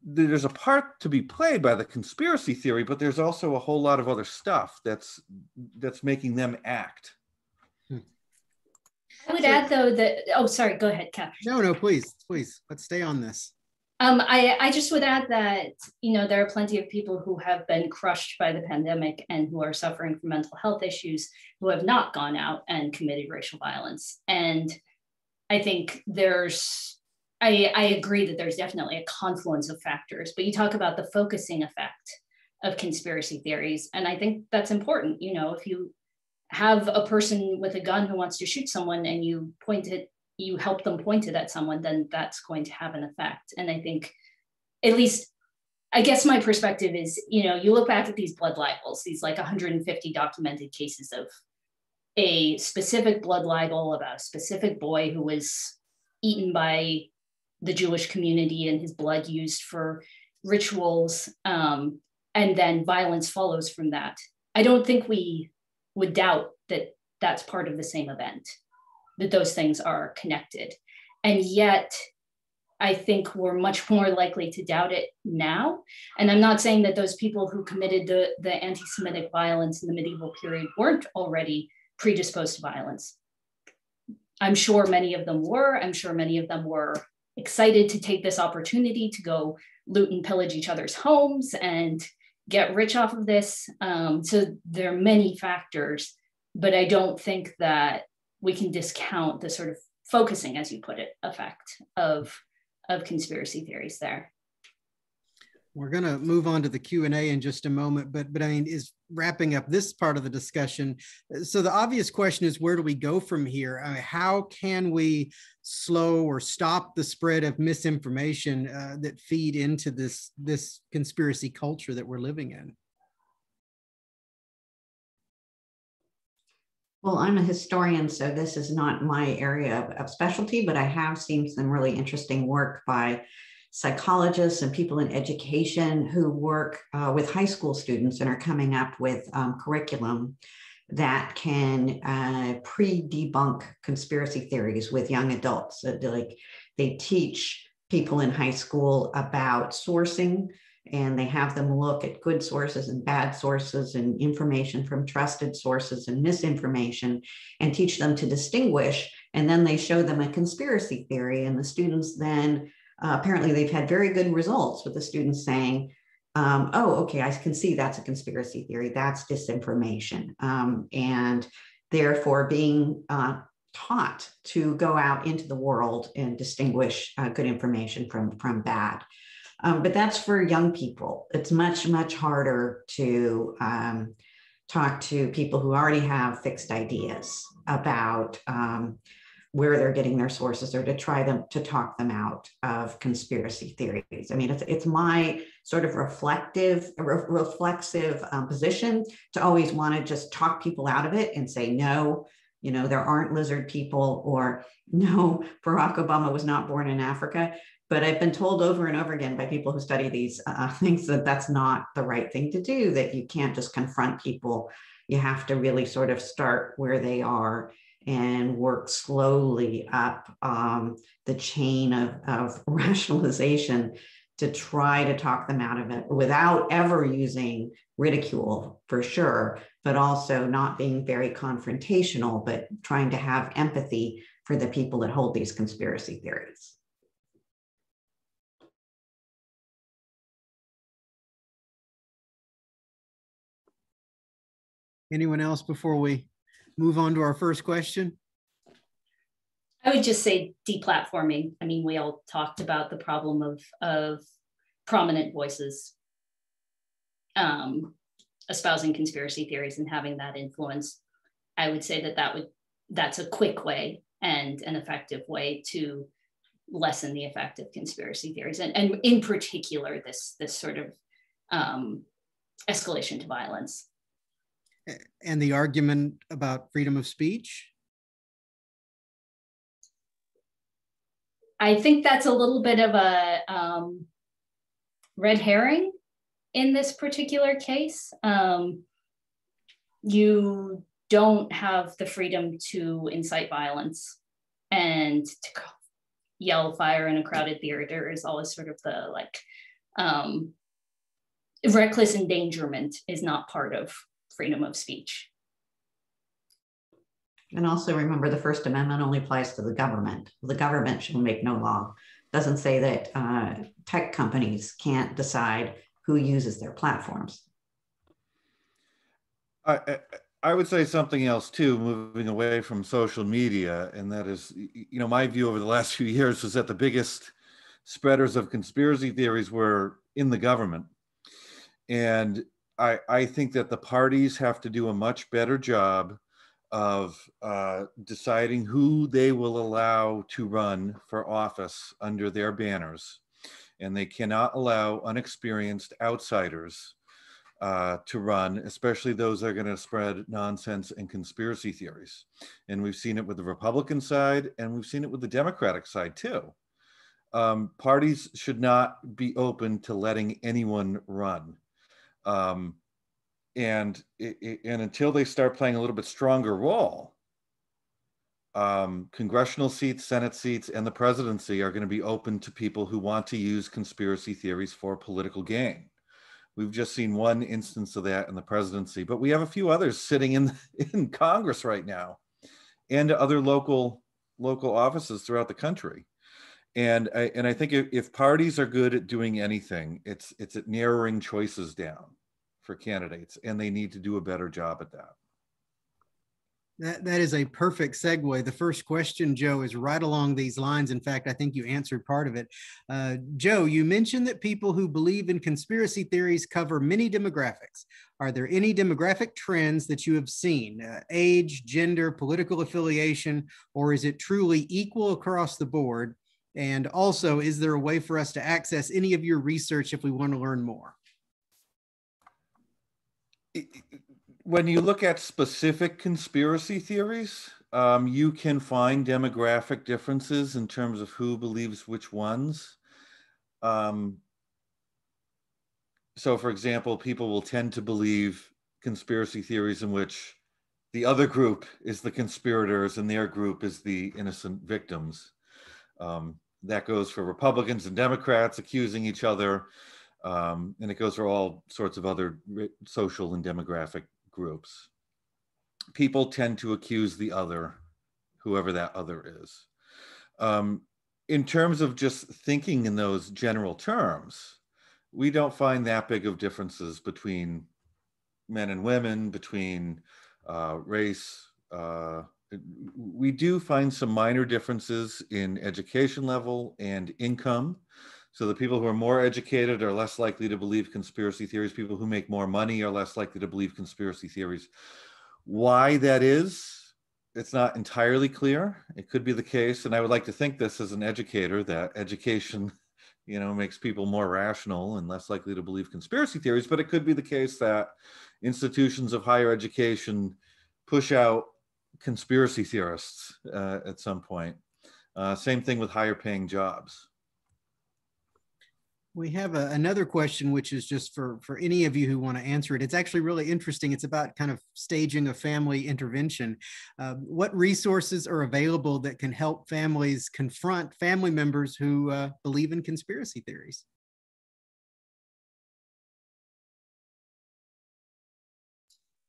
there's a part to be played by the conspiracy theory, but there's also a whole lot of other stuff that's making them act. I would add though that, oh, sorry, go ahead, Katherine. No, please, let's stay on this. I just would add that, you know, there are plenty of people who have been crushed by the pandemic and who are suffering from mental health issues who have not gone out and committed racial violence. And I think I agree that there's definitely a confluence of factors, but you talk about the focusing effect of conspiracy theories. And I think that's important. You know, if you have a person with a gun who wants to shoot someone and you help them point it at someone, then that's going to have an effect. And I think, at least, I guess my perspective is, you know, you look back at these blood libels, these like 150 documented cases of a specific blood libel about a specific boy who was eaten by the Jewish community and his blood used for rituals, and then violence follows from that. I don't think we would doubt that that's part of the same event, that those things are connected. And yet, I think we're much more likely to doubt it now. And I'm not saying that those people who committed the anti-Semitic violence in the medieval period weren't already predisposed to violence. I'm sure many of them were. I'm sure many of them were excited to take this opportunity to go loot and pillage each other's homes and get rich off of this. So there are many factors, but I don't think that we can discount the sort of focusing, as you put it, effect of conspiracy theories there. We're going to move on to the Q&A in just a moment, but I mean, is wrapping up this part of the discussion. So the obvious question is, where do we go from here? I mean, how can we slow or stop the spread of misinformation that feed into this conspiracy culture that we're living in? Well, I'm a historian, so this is not my area of specialty, but I have seen some really interesting work by psychologists and people in education who work with high school students and are coming up with curriculum that can pre-debunk conspiracy theories with young adults. Like they teach people in high school about sourcing, and they have them look at good sources and bad sources and information from trusted sources and misinformation, and teach them to distinguish. And then they show them a conspiracy theory, and the students then apparently they've had very good results with the students saying, oh, okay, I can see that's a conspiracy theory, that's disinformation. And therefore being taught to go out into the world and distinguish good information from bad. But that's for young people. It's much, much harder to talk to people who already have fixed ideas about where they're getting their sources, or to try to talk them out of conspiracy theories. I mean, it's my sort of reflexive position to always want to just talk people out of it and say, no, you know, there aren't lizard people, or no, Barack Obama was not born in Africa. But I've been told over and over again by people who study these things that that's not the right thing to do, that you can't just confront people. You have to really sort of start where they are and work slowly up the chain of rationalization to try to talk them out of it without ever using ridicule, for sure, but also not being very confrontational, but trying to have empathy for the people that hold these conspiracy theories. Anyone else before we move on to our first question? I would just say deplatforming. I mean, we all talked about the problem of prominent voices espousing conspiracy theories and having that influence. I would say that's a quick way and an effective way to lessen the effect of conspiracy theories, and in particular this sort of escalation to violence. And the argument about freedom of speech? I think that's a little bit of a red herring in this particular case. You don't have the freedom to incite violence and to yell fire in a crowded theater is always sort of the like, reckless endangerment is not part of freedom of speech. And also remember, the First Amendment only applies to the government. The government shall make no law. It doesn't say that tech companies can't decide who uses their platforms. I would say something else too, moving away from social media, and that is, my view over the last few years was that the biggest spreaders of conspiracy theories were in the government. And I think that the parties have to do a much better job of deciding who they will allow to run for office under their banners. And they cannot allow unexperienced outsiders to run, especially those that are going to spread nonsense and conspiracy theories. And we've seen it with the Republican side, and we've seen it with the Democratic side too. Parties should not be open to letting anyone run. And until they start playing a little bit stronger role, congressional seats, Senate seats, and the presidency are going to be open to people who want to use conspiracy theories for political gain. We've just seen one instance of that in the presidency, but we have a few others sitting in Congress right now and other local offices throughout the country. And I think if parties are good at doing anything, it's at narrowing choices down for candidates, and they need to do a better job at that. That is a perfect segue. The first question, Joe, is right along these lines. In fact, I think you answered part of it. Joe, you mentioned that people who believe in conspiracy theories cover many demographics. Are there any demographic trends that you have seen? Age, gender, political affiliation, or is it truly equal across the board? And also, is there a way for us to access any of your research if we want to learn more? When you look at specific conspiracy theories, you can find demographic differences in terms of who believes which ones. So for example, people will tend to believe conspiracy theories in which the other group is the conspirators and their group is the innocent victims. That goes for Republicans and Democrats accusing each other. And it goes for all sorts of other social and demographic groups. People tend to accuse the other, whoever that other is. In terms of just thinking in those general terms, we don't find that big of differences between men and women, between race. We do find some minor differences in education level and income. So the people who are more educated are less likely to believe conspiracy theories. People who make more money are less likely to believe conspiracy theories. Why that is, it's not entirely clear. It could be the case, and I would like to think this as an educator, that education, makes people more rational and less likely to believe conspiracy theories, but it could be the case that institutions of higher education push out conspiracy theorists at some point. Same thing with higher paying jobs. We have another question, which is just for any of you who want to answer it. It's actually really interesting. It's about kind of staging a family intervention. What resources are available that can help families confront family members who believe in conspiracy theories?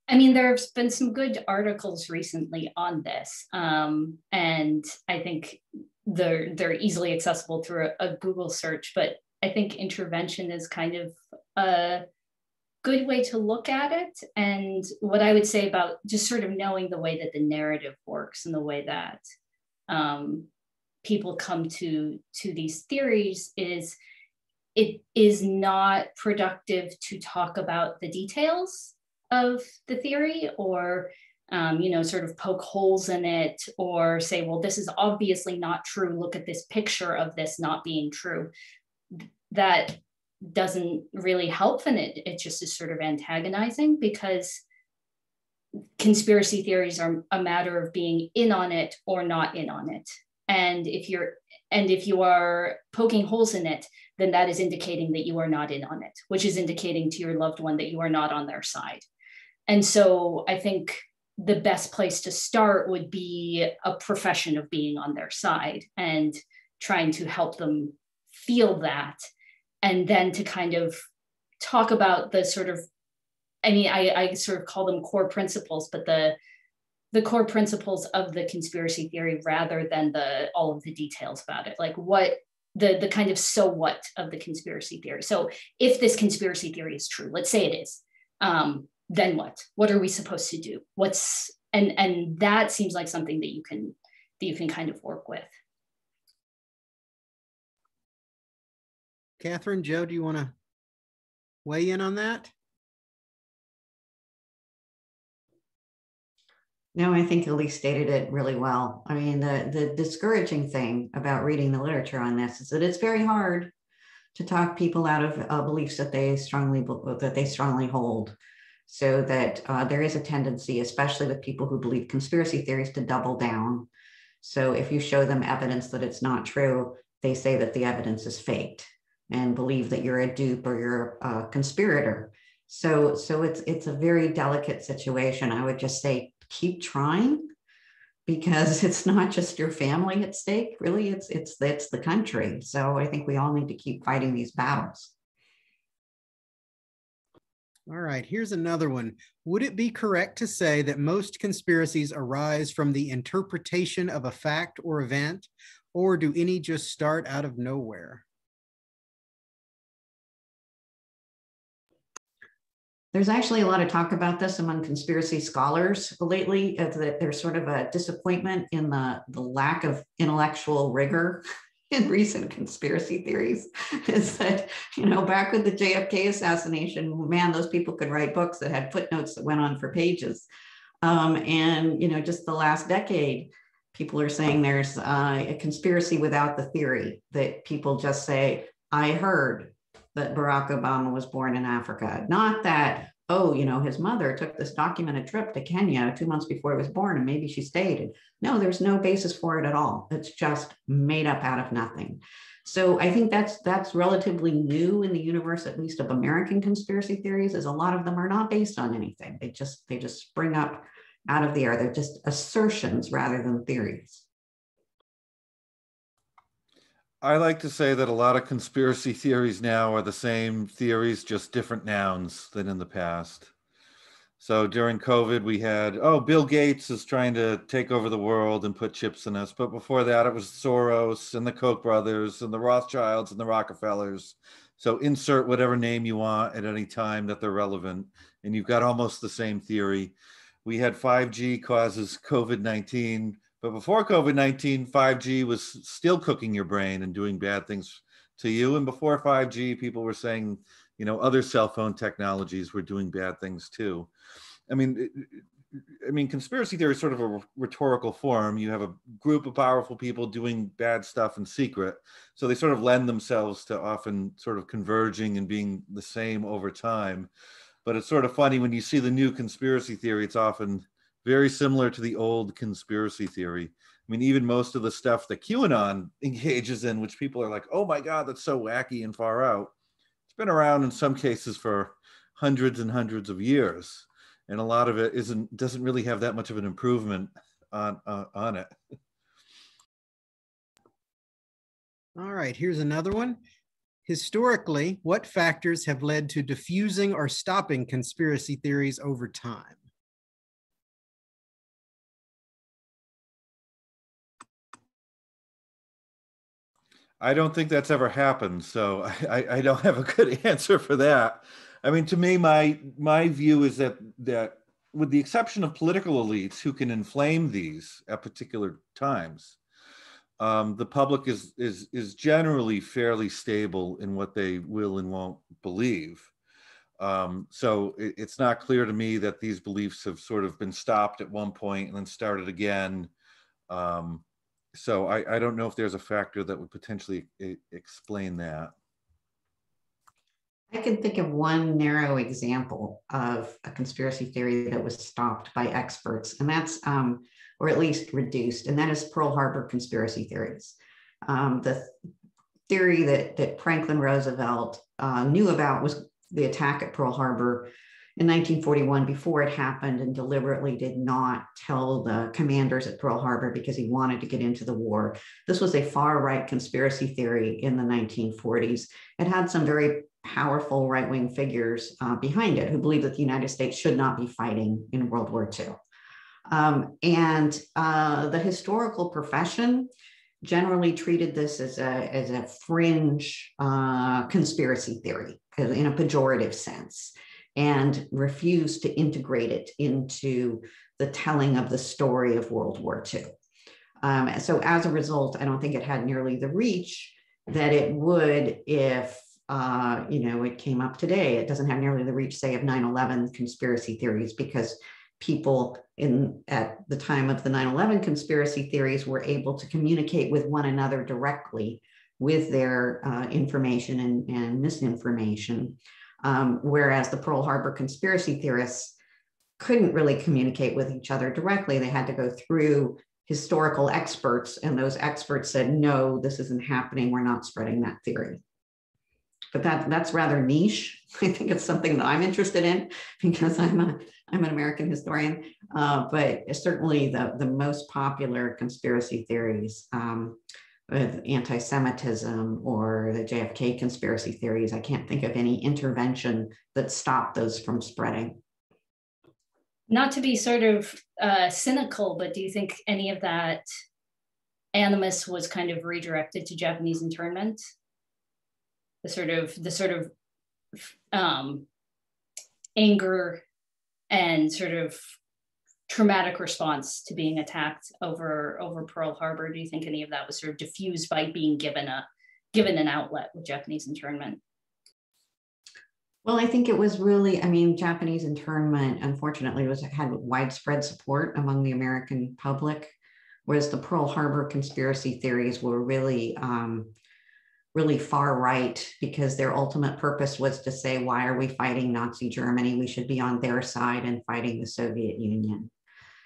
I mean, there's been some good articles recently on this, and I think they're easily accessible through a Google search, but I think intervention is kind of a good way to look at it. And what I would say about just sort of knowing the way that the narrative works and the way that people come to these theories is it is not productive to talk about the details of the theory or sort of poke holes in it or say, well, this is obviously not true. Look at this picture of this not being true. That doesn't really help, and it just is sort of antagonizing, because conspiracy theories are a matter of being in on it or not in on it. And if you are poking holes in it, then that is indicating that you are not in on it, which is indicating to your loved one that you are not on their side. And so I think the best place to start would be a profession of being on their side and trying to help them feel that. And then to kind of talk about the sort of, I sort of call them core principles, but the core principles of the conspiracy theory rather than all of the details about it. Like what the kind of so what of the conspiracy theory. So if this conspiracy theory is true, let's say it is, then what? What are we supposed to do? And that seems like something that you can kind of work with. Katherine, Joe, do you want to weigh in on that? No, I think Elise stated it really well. I mean, the discouraging thing about reading the literature on this is that it's very hard to talk people out of beliefs that they strongly hold. So that there is a tendency, especially with people who believe conspiracy theories, to double down. So if you show them evidence that it's not true, they say that the evidence is faked and believe that you're a dupe or you're a conspirator. So it's a very delicate situation. I would just say, keep trying, because it's not just your family at stake. Really, it's the country. So I think we all need to keep fighting these battles. All right, here's another one. Would it be correct to say that most conspiracies arise from the interpretation of a fact or event, or do any just start out of nowhere? There's actually a lot of talk about this among conspiracy scholars lately, that there's sort of a disappointment in the lack of intellectual rigor in recent conspiracy theories. Is that, back with the JFK assassination, man, those people could write books that had footnotes that went on for pages. And just the last decade, people are saying there's a conspiracy without the theory, that people just say, I heard that Barack Obama was born in Africa. Not that, his mother took this documented trip to Kenya 2 months before he was born and maybe she stayed. No, there's no basis for it at all. It's just made up out of nothing. So I think that's relatively new in the universe, at least of American conspiracy theories, is a lot of them are not based on anything. They just spring up out of the air. They're just assertions rather than theories. I like to say that a lot of conspiracy theories now are the same theories, just different nouns than in the past. So during COVID, we had, Bill Gates is trying to take over the world and put chips in us. But before that, it was Soros and the Koch brothers and the Rothschilds and the Rockefellers. So insert whatever name you want at any time that they're relevant, and you've got almost the same theory. We had 5G causes COVID-19. But before COVID-19, 5G was still cooking your brain and doing bad things to you. And before 5G, people were saying, other cell phone technologies were doing bad things too. I mean, conspiracy theory is sort of a rhetorical form. You have a group of powerful people doing bad stuff in secret. So they sort of lend themselves to often sort of converging and being the same over time. But it's sort of funny when you see the new conspiracy theory, it's often very similar to the old conspiracy theory. I mean, even most of the stuff that QAnon engages in, which people are like, oh my God, that's so wacky and far out. It's been around in some cases for hundreds and hundreds of years. And a lot of it doesn't really have that much of an improvement on it. All right, here's another one. Historically, what factors have led to diffusing or stopping conspiracy theories over time? I don't think that's ever happened, so I don't have a good answer for that. I mean, to me, my view is that with the exception of political elites who can inflame these at particular times, the public is generally fairly stable in what they will and won't believe. So it's not clear to me that these beliefs have sort of been stopped at one point and then started again. So I don't know if there's a factor that would potentially explain that. I can think of one narrow example of a conspiracy theory that was stopped by experts, and that's, or at least reduced, and that is Pearl Harbor conspiracy theories. The theory that Franklin Roosevelt knew about was the attack at Pearl Harbor in 1941 before it happened, and deliberately did not tell the commanders at Pearl Harbor because he wanted to get into the war. This was a far-right conspiracy theory in the 1940s. It had some very powerful right-wing figures behind it who believed that the United States should not be fighting in World War II. The historical profession generally treated this as a fringe conspiracy theory in a pejorative sense, and refused to integrate it into the telling of the story of World War II. So as a result, I don't think it had nearly the reach that it would if it came up today. It doesn't have nearly the reach, say, of 9/11 conspiracy theories, because people at the time of the 9/11 conspiracy theories were able to communicate with one another directly with their information and misinformation. Whereas the Pearl Harbor conspiracy theorists couldn't really communicate with each other directly. They had to go through historical experts, and those experts said, no, this isn't happening. We're not spreading that theory. But that's rather niche. I think it's something that I'm interested in because I'm an American historian. But certainly the most popular conspiracy theories, with anti-Semitism or the JFK conspiracy theories, I can't think of any intervention that stopped those from spreading. Not to be sort of cynical, but do you think any of that animus was kind of redirected to Japanese internment? The sort of anger and sort of traumatic response to being attacked over Pearl Harbor. Do you think any of that was sort of diffused by being given an outlet with Japanese internment? Well, I think it was really, Japanese internment, unfortunately, had widespread support among the American public, whereas the Pearl Harbor conspiracy theories were really, really far right, because their ultimate purpose was to say, why are we fighting Nazi Germany? We should be on their side and fighting the Soviet Union.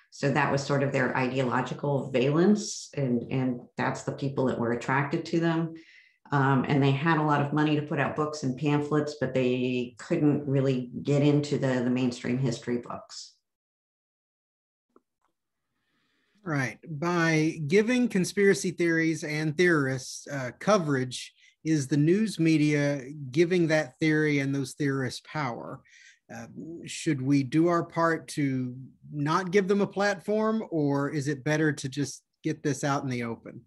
So that was sort of their ideological valence, and that's the people that were attracted to them. And they had a lot of money to put out books and pamphlets, but they couldn't really get into the mainstream history books. Right. By giving conspiracy theories and theorists coverage, is the news media giving that theory and those theorists power? Should we do our part to not give them a platform, or is it better to just get this out in the open?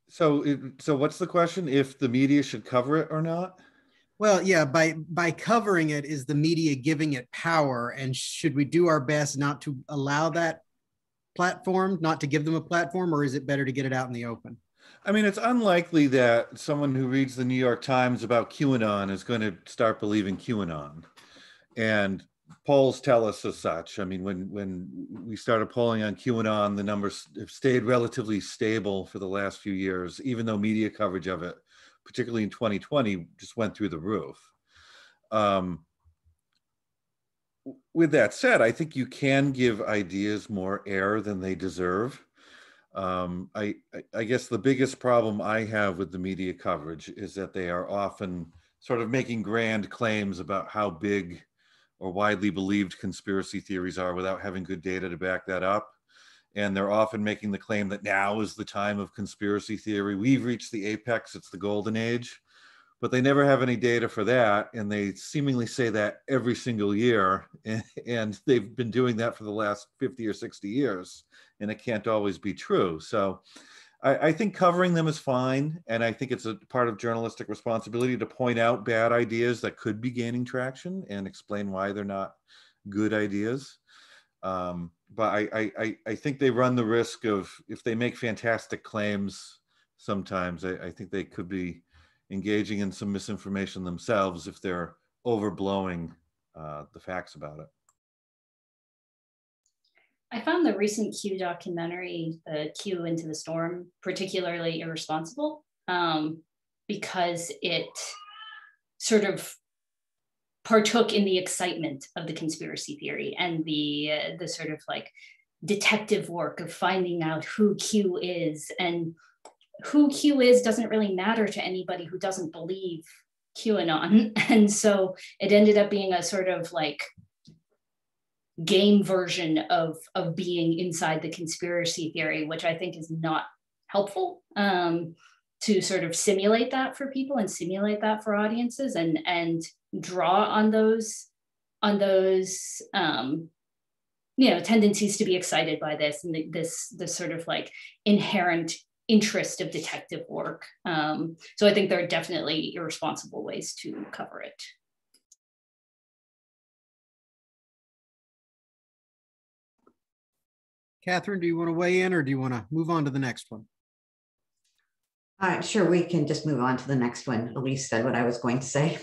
So what's the question? If the media should cover it or not? Well, yeah, by covering it, is the media giving it power? And should we do our best not to allow that platform, not to give them a platform, or is it better to get it out in the open? It's unlikely that someone who reads the New York Times about QAnon is going to start believing QAnon. And polls tell us as such. When we started polling on QAnon, the numbers have stayed relatively stable for the last few years, even though media coverage of it, particularly in 2020, just went through the roof. With that said, I think you can give ideas more air than they deserve. I guess the biggest problem I have with the media coverage is that they are often sort of making grand claims about how big or widely believed conspiracy theories are without having good data to back that up. And they're often making the claim that now is the time of conspiracy theory. We've reached the apex, it's the golden age. But they never have any data for that. And they seemingly say that every single year. And they've been doing that for the last 50 or 60 years. And it can't always be true. So I think covering them is fine. And I think it's a part of journalistic responsibility to point out bad ideas that could be gaining traction and explain why they're not good ideas. But I think they run the risk of, if they make fantastic claims, sometimes I think they could be engaging in some misinformation themselves if they're overblowing the facts about it. I found the recent Q documentary, the Q Into the Storm, particularly irresponsible because it sort of partook in the excitement of the conspiracy theory and the sort of like detective work of finding out who Q is. And who Q is doesn't really matter to anybody who doesn't believe QAnon. And so it ended up being a sort of like game version of being inside the conspiracy theory, which I think is not helpful to sort of simulate that for people and simulate that for audiences and draw on those tendencies to be excited by this and this sort of like inherent interest of detective work. So I think there are definitely irresponsible ways to cover it. Katherine, do you want to weigh in or do you want to move on to the next one? Sure, we can just move on to the next one. Elise said what I was going to say.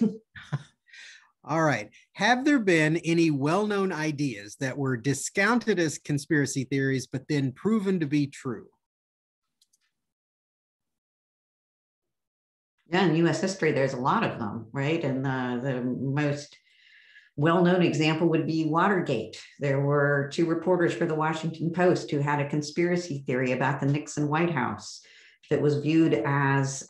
All right. Have there been any well-known ideas that were discounted as conspiracy theories, but then proven to be true? Yeah, in US history, there's a lot of them, right? And the most well-known example would be Watergate. There were two reporters for the Washington Post who had a conspiracy theory about the Nixon White House that was viewed as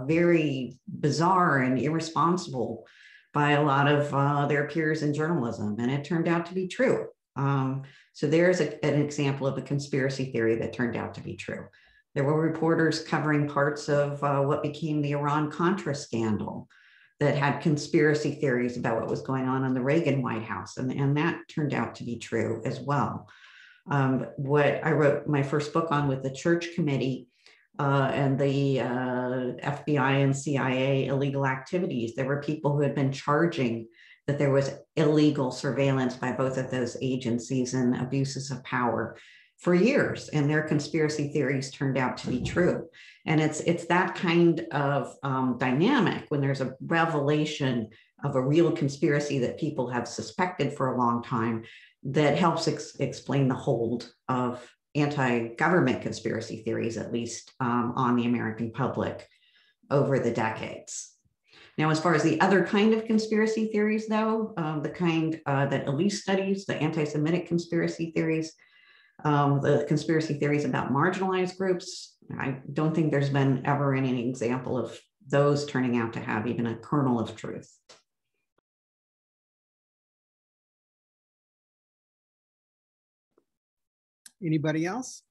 very bizarre and irresponsible by a lot of their peers in journalism, and it turned out to be true. So there's an example of a conspiracy theory that turned out to be true. There were reporters covering parts of what became the Iran-Contra scandal that had conspiracy theories about what was going on in the Reagan White House, and that turned out to be true as well. What I wrote my first book on with the Church Committee and the FBI and CIA illegal activities, there were people who had been charging that there was illegal surveillance by both of those agencies and abuses of power for years, and their conspiracy theories turned out to be true. And it's that kind of dynamic when there's a revelation of a real conspiracy that people have suspected for a long time that helps explain the hold of anti-government conspiracy theories, at least on the American public over the decades. Now, as far as the other kind of conspiracy theories, though, the kind that Elise studies, the anti-Semitic conspiracy theories, the conspiracy theories about marginalized groups, I don't think there's been ever any example of those turning out to have even a kernel of truth. Anybody else?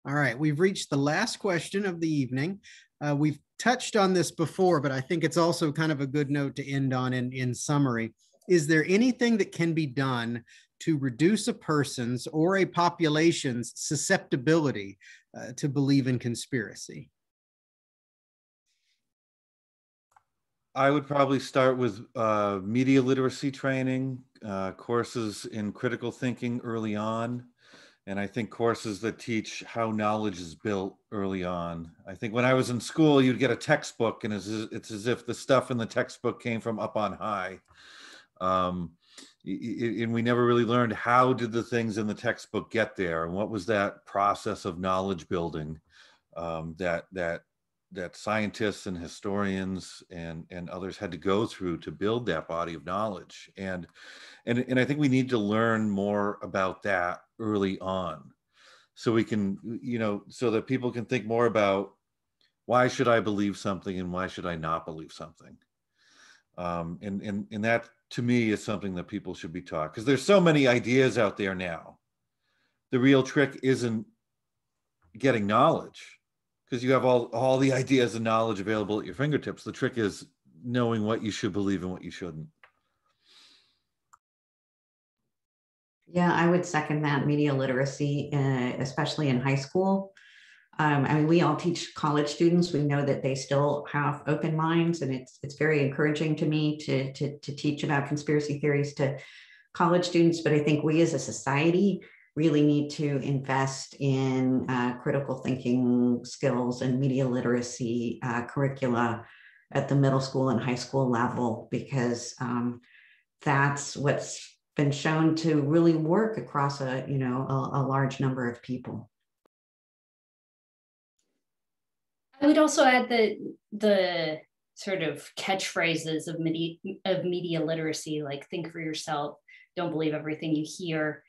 All right, we've reached the last question of the evening. We've touched on this before, but I think it's also kind of a good note to end on in summary. Is there anything that can be done to reduce a person's or a population's susceptibility to believe in conspiracy? I would probably start with media literacy training, courses in critical thinking early on, and I think courses that teach how knowledge is built early on. I think when I was in school, you'd get a textbook, and it's as if the stuff in the textbook came from up on high. And we never really learned how did the things in the textbook get there, and what was that process of knowledge building that scientists and historians and others had to go through to build that body of knowledge. And I think we need to learn more about that early on, so we can, so that people can think more about why should I believe something and why should I not believe something. And that, to me, is something that people should be taught, because there's so many ideas out there now. The real trick isn't getting knowledge, because you have all the ideas and knowledge available at your fingertips. The trick is knowing what you should believe and what you shouldn't. Yeah, I would second that. Media literacy, especially in high school. I mean, we all teach college students. We know that they still have open minds, and it's very encouraging to me to teach about conspiracy theories to college students. But I think we as a society really need to invest in critical thinking skills and media literacy curricula at the middle school and high school level, because that's what's been shown to really work across a large number of people. I would also add that the sort of catchphrases of media literacy, like think for yourself, don't believe everything you hear,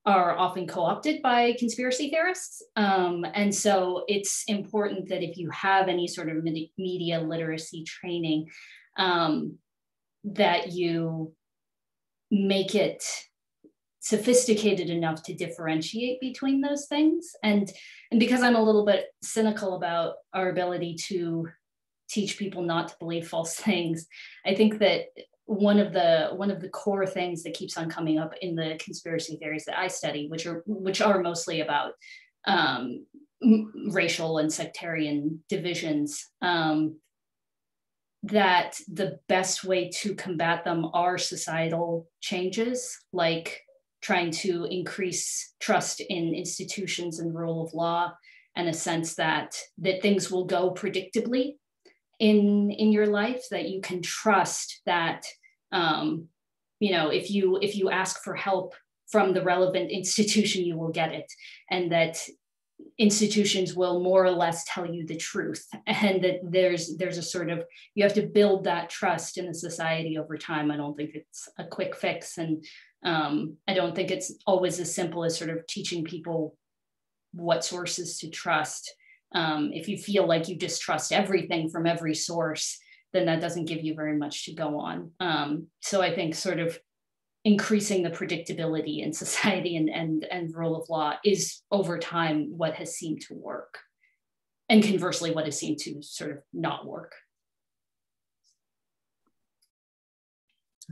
are often co-opted by conspiracy theorists. And so it's important that if you have any sort of media literacy training, that you make it sophisticated enough to differentiate between those things. And because I'm a little bit cynical about our ability to teach people not to believe false things, I think that one of the core things that keeps on coming up in the conspiracy theories that I study, which are mostly about racial and sectarian divisions, that the best way to combat them are societal changes, like trying to increase trust in institutions and rule of law, and a sense that things will go predictably in your life, that you can trust that if you ask for help from the relevant institution, you will get it, and that institutions will more or less tell you the truth, and that there's a sort of, you have to build that trust in a society over time. I don't think it's a quick fix, and I don't think it's always as simple as sort of teaching people what sources to trust. If you feel like you distrust everything from every source, then that doesn't give you very much to go on. So I think sort of increasing the predictability in society and rule of law is over time what has seemed to work, and conversely what has seemed to sort of not work.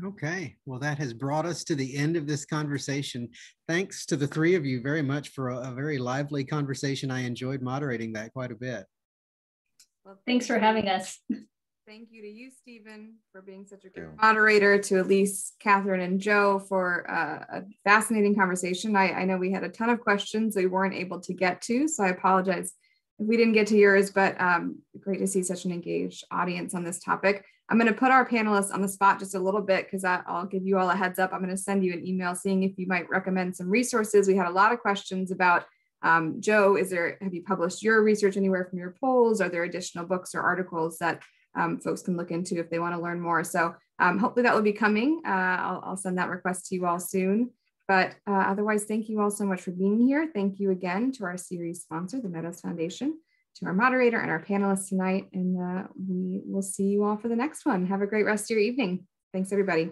Okay, well, that has brought us to the end of this conversation. Thanks to the three of you very much for a very lively conversation. I enjoyed moderating that quite a bit. Well, thanks for having us. Thank you to you, Stephen, for being such a good moderator, to Elise, Katherine, and Joe for a fascinating conversation. I know we had a ton of questions that we weren't able to get to, so I apologize if we didn't get to yours, but great to see such an engaged audience on this topic. I'm going to put our panelists on the spot just a little bit, because I'll give you all a heads up. I'm going to send you an email seeing if you might recommend some resources. We had a lot of questions about, Joe, have you published your research anywhere from your polls? Are there additional books or articles that folks can look into if they want to learn more? So hopefully that will be coming. I'll send that request to you all soon. But otherwise, thank you all so much for being here. Thank you again to our series sponsor, the Meadows Foundation, to our moderator and our panelists tonight. And we will see you all for the next one. Have a great rest of your evening. Thanks, everybody.